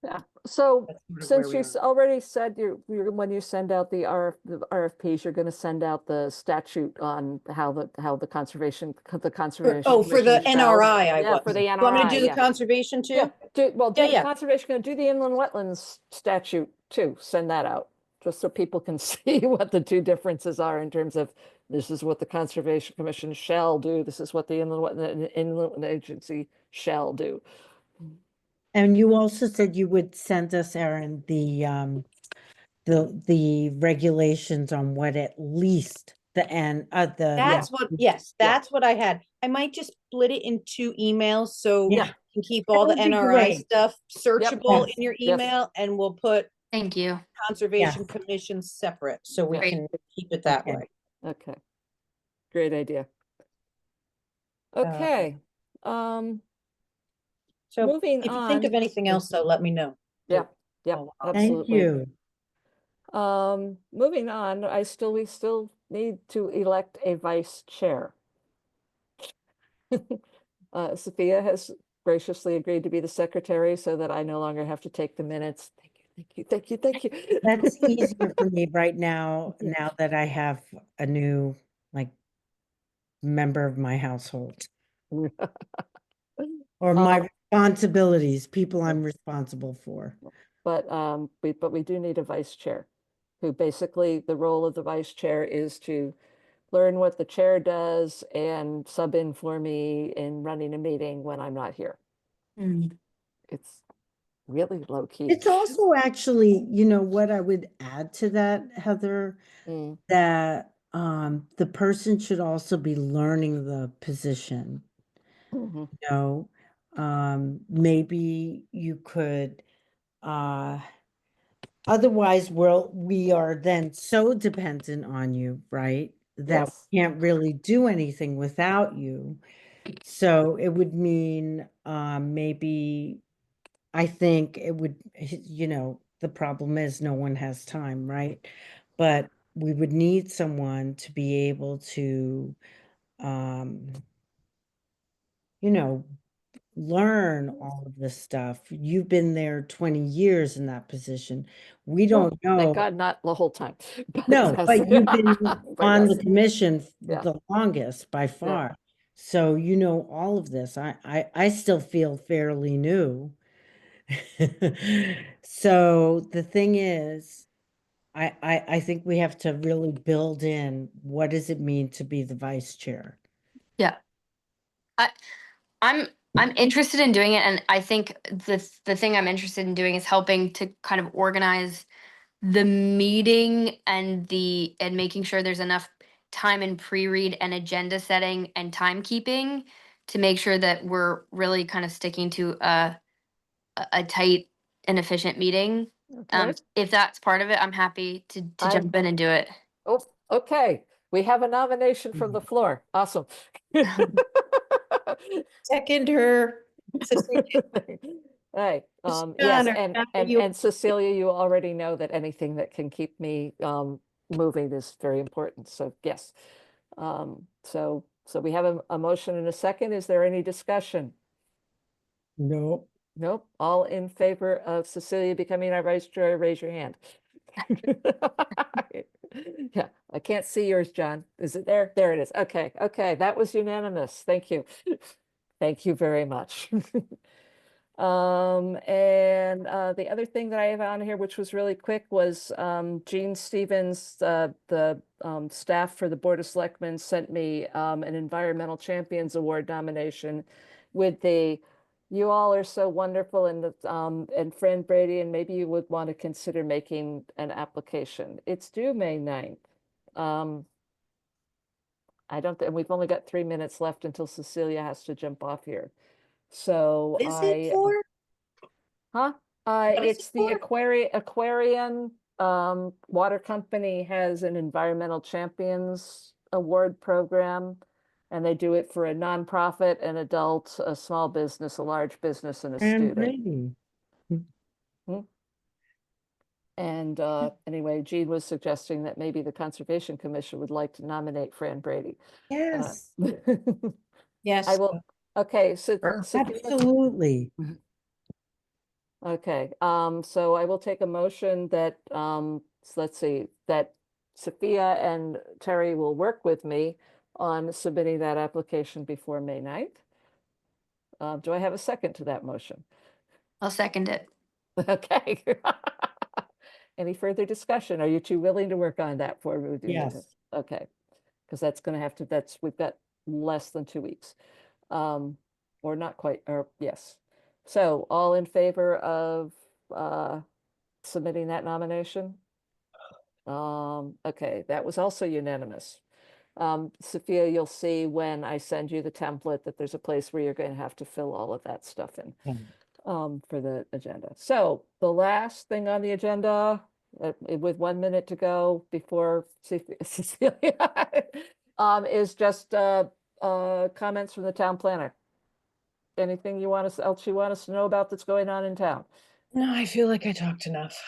Yeah. So That's sort of since where you we are. already said when you send out the RFPs, you're going to send out the statute on how the conservation For the commission NRI, shall- for the You want me to NRI, do the conservation too? Yeah, the Yeah. conservation, going to do the inland wetlands statute too. Send that out just so people can see what the two differences are in terms of this is what the Conservation Commission shall do. This is what the inland wetland agency shall do. And you also said you would send us, Erin, the regulations on what at least the end of the. That's what, yes, Yeah. that's what I had. I might just split it in 2 emails so Yeah. you can keep all the would be NRI great. stuff searchable Yes. in your Yes. email, and we'll put Thank you. Conservation Yes. Commission separate, so we Great. can keep it that Okay. way. Okay. Great idea. Okay. So Moving if you think on. of anything else, though, let me know. Yeah, yeah, Oh, Thank absolutely. you. Moving on, we still need to elect a vice chair. Sophia has graciously agreed to be the secretary so that I no longer have to take the minutes. Thank you, thank you, thank you, thank you. That's easier for me right now, now that I have a new, like, member of my household. Or my responsibilities, people I'm responsible for. But we do need a vice chair, who basically the role of the vice chair is to learn what the chair does and sub in for me in running a meeting when I'm not here. It's really low key. It's also actually, you know, what I would add to that, Heather, that the person should also be learning the position. Mhm. You know, maybe you could otherwise we are then so dependent on you, right? That Yes. we can't really do anything without you. So it would mean maybe I think it would, you know, the problem is no one has time, right? But we would need someone to be able to, you know, learn all of this stuff. You've been there 20 years in that position. We Well, don't know. thank God, not the whole time. But No, yes. but you've been But on the yes. commission Yeah. the longest by far. So you know all of this. I still feel fairly new. So the thing is, I think we have to really build in what does it mean to be the vice chair? Yeah. I'm interested in doing it, and I think the thing I'm interested in doing is helping to kind of organize the meeting and making sure there's enough time in pre-read and agenda setting and timekeeping to make sure that we're really kind of sticking to a tight and efficient meeting. Okay. If that's part of it, I'm happy to I'm- jump in and do it. Oh, okay. We have a nomination from the floor. Awesome. Second her. Right. Mr. Yes, Connor, and now you- and Cecilia, you already know that anything that can keep me moving is very important. So yes. So we have a motion and a second. Is there any discussion? No. Nope. All in favor of Cecilia becoming our vice chair, raise your hand. Yeah, I can't see yours, John. Is it there? There it is. Okay, okay, that was unanimous. Thank you. Thank you very much. And the other thing that I have on here, which was really quick, was Jean Stevens, the staff for the Board of Selectmen sent me an Environmental Champions Award nomination with the "You all are so wonderful," and Fran Brady, and maybe you would want to consider making an application. It's due May 9th. I don't, and we've only got 3 minutes left until Cecilia has to jump off here. So What is it for? Huh? What is It's it the for? Aquarian water company has an Environmental Champions Award program, and they do it for a nonprofit, an adult, a small business, a large business, and a And student. Brady. And anyway, Jean was suggesting that maybe the Conservation Commission would like to nominate Fran Brady. Yes, Yes. I will. Okay, so Sure. absolutely. Okay, so I will take a motion that, let's see, that Sophia and Terry will work with me on submitting that application before May 9th. Do I have a second to that motion? I'll second it. Okay. Any further discussion? Are you two willing to work on that for me? Yes. Okay, because that's gonna have to, we've got less than 2 weeks. Or not quite, or yes. So all in favor of submitting that nomination? Okay, that was also unanimous. Sophia, you'll see when I send you the template that there's a place where you're going to have to fill all of that stuff in for the agenda. So the last thing on the agenda, with 1 minute to go before Cecilia, is just comments from the town planner. Anything you want us else you want us to know about that's going on in town? No, I feel like I talked enough.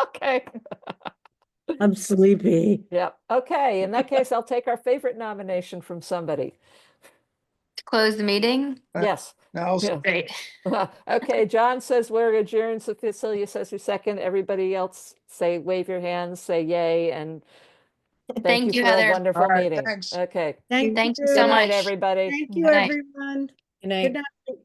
Okay. I'm sleepy. Yep. Okay. In that case, I'll take our favorite nomination from somebody. To close the meeting. Yes. Now, Yeah. Great. Okay. John says we're adjourned. Cecilia says we second. Everybody else say wave your hands, say yay, and thank you Thank you, for a Heather. wonderful all right, meeting. thanks. Okay. Thank Thank you Good so you. night, much. everybody. Thank you, Good night. everyone. Good night. Good night.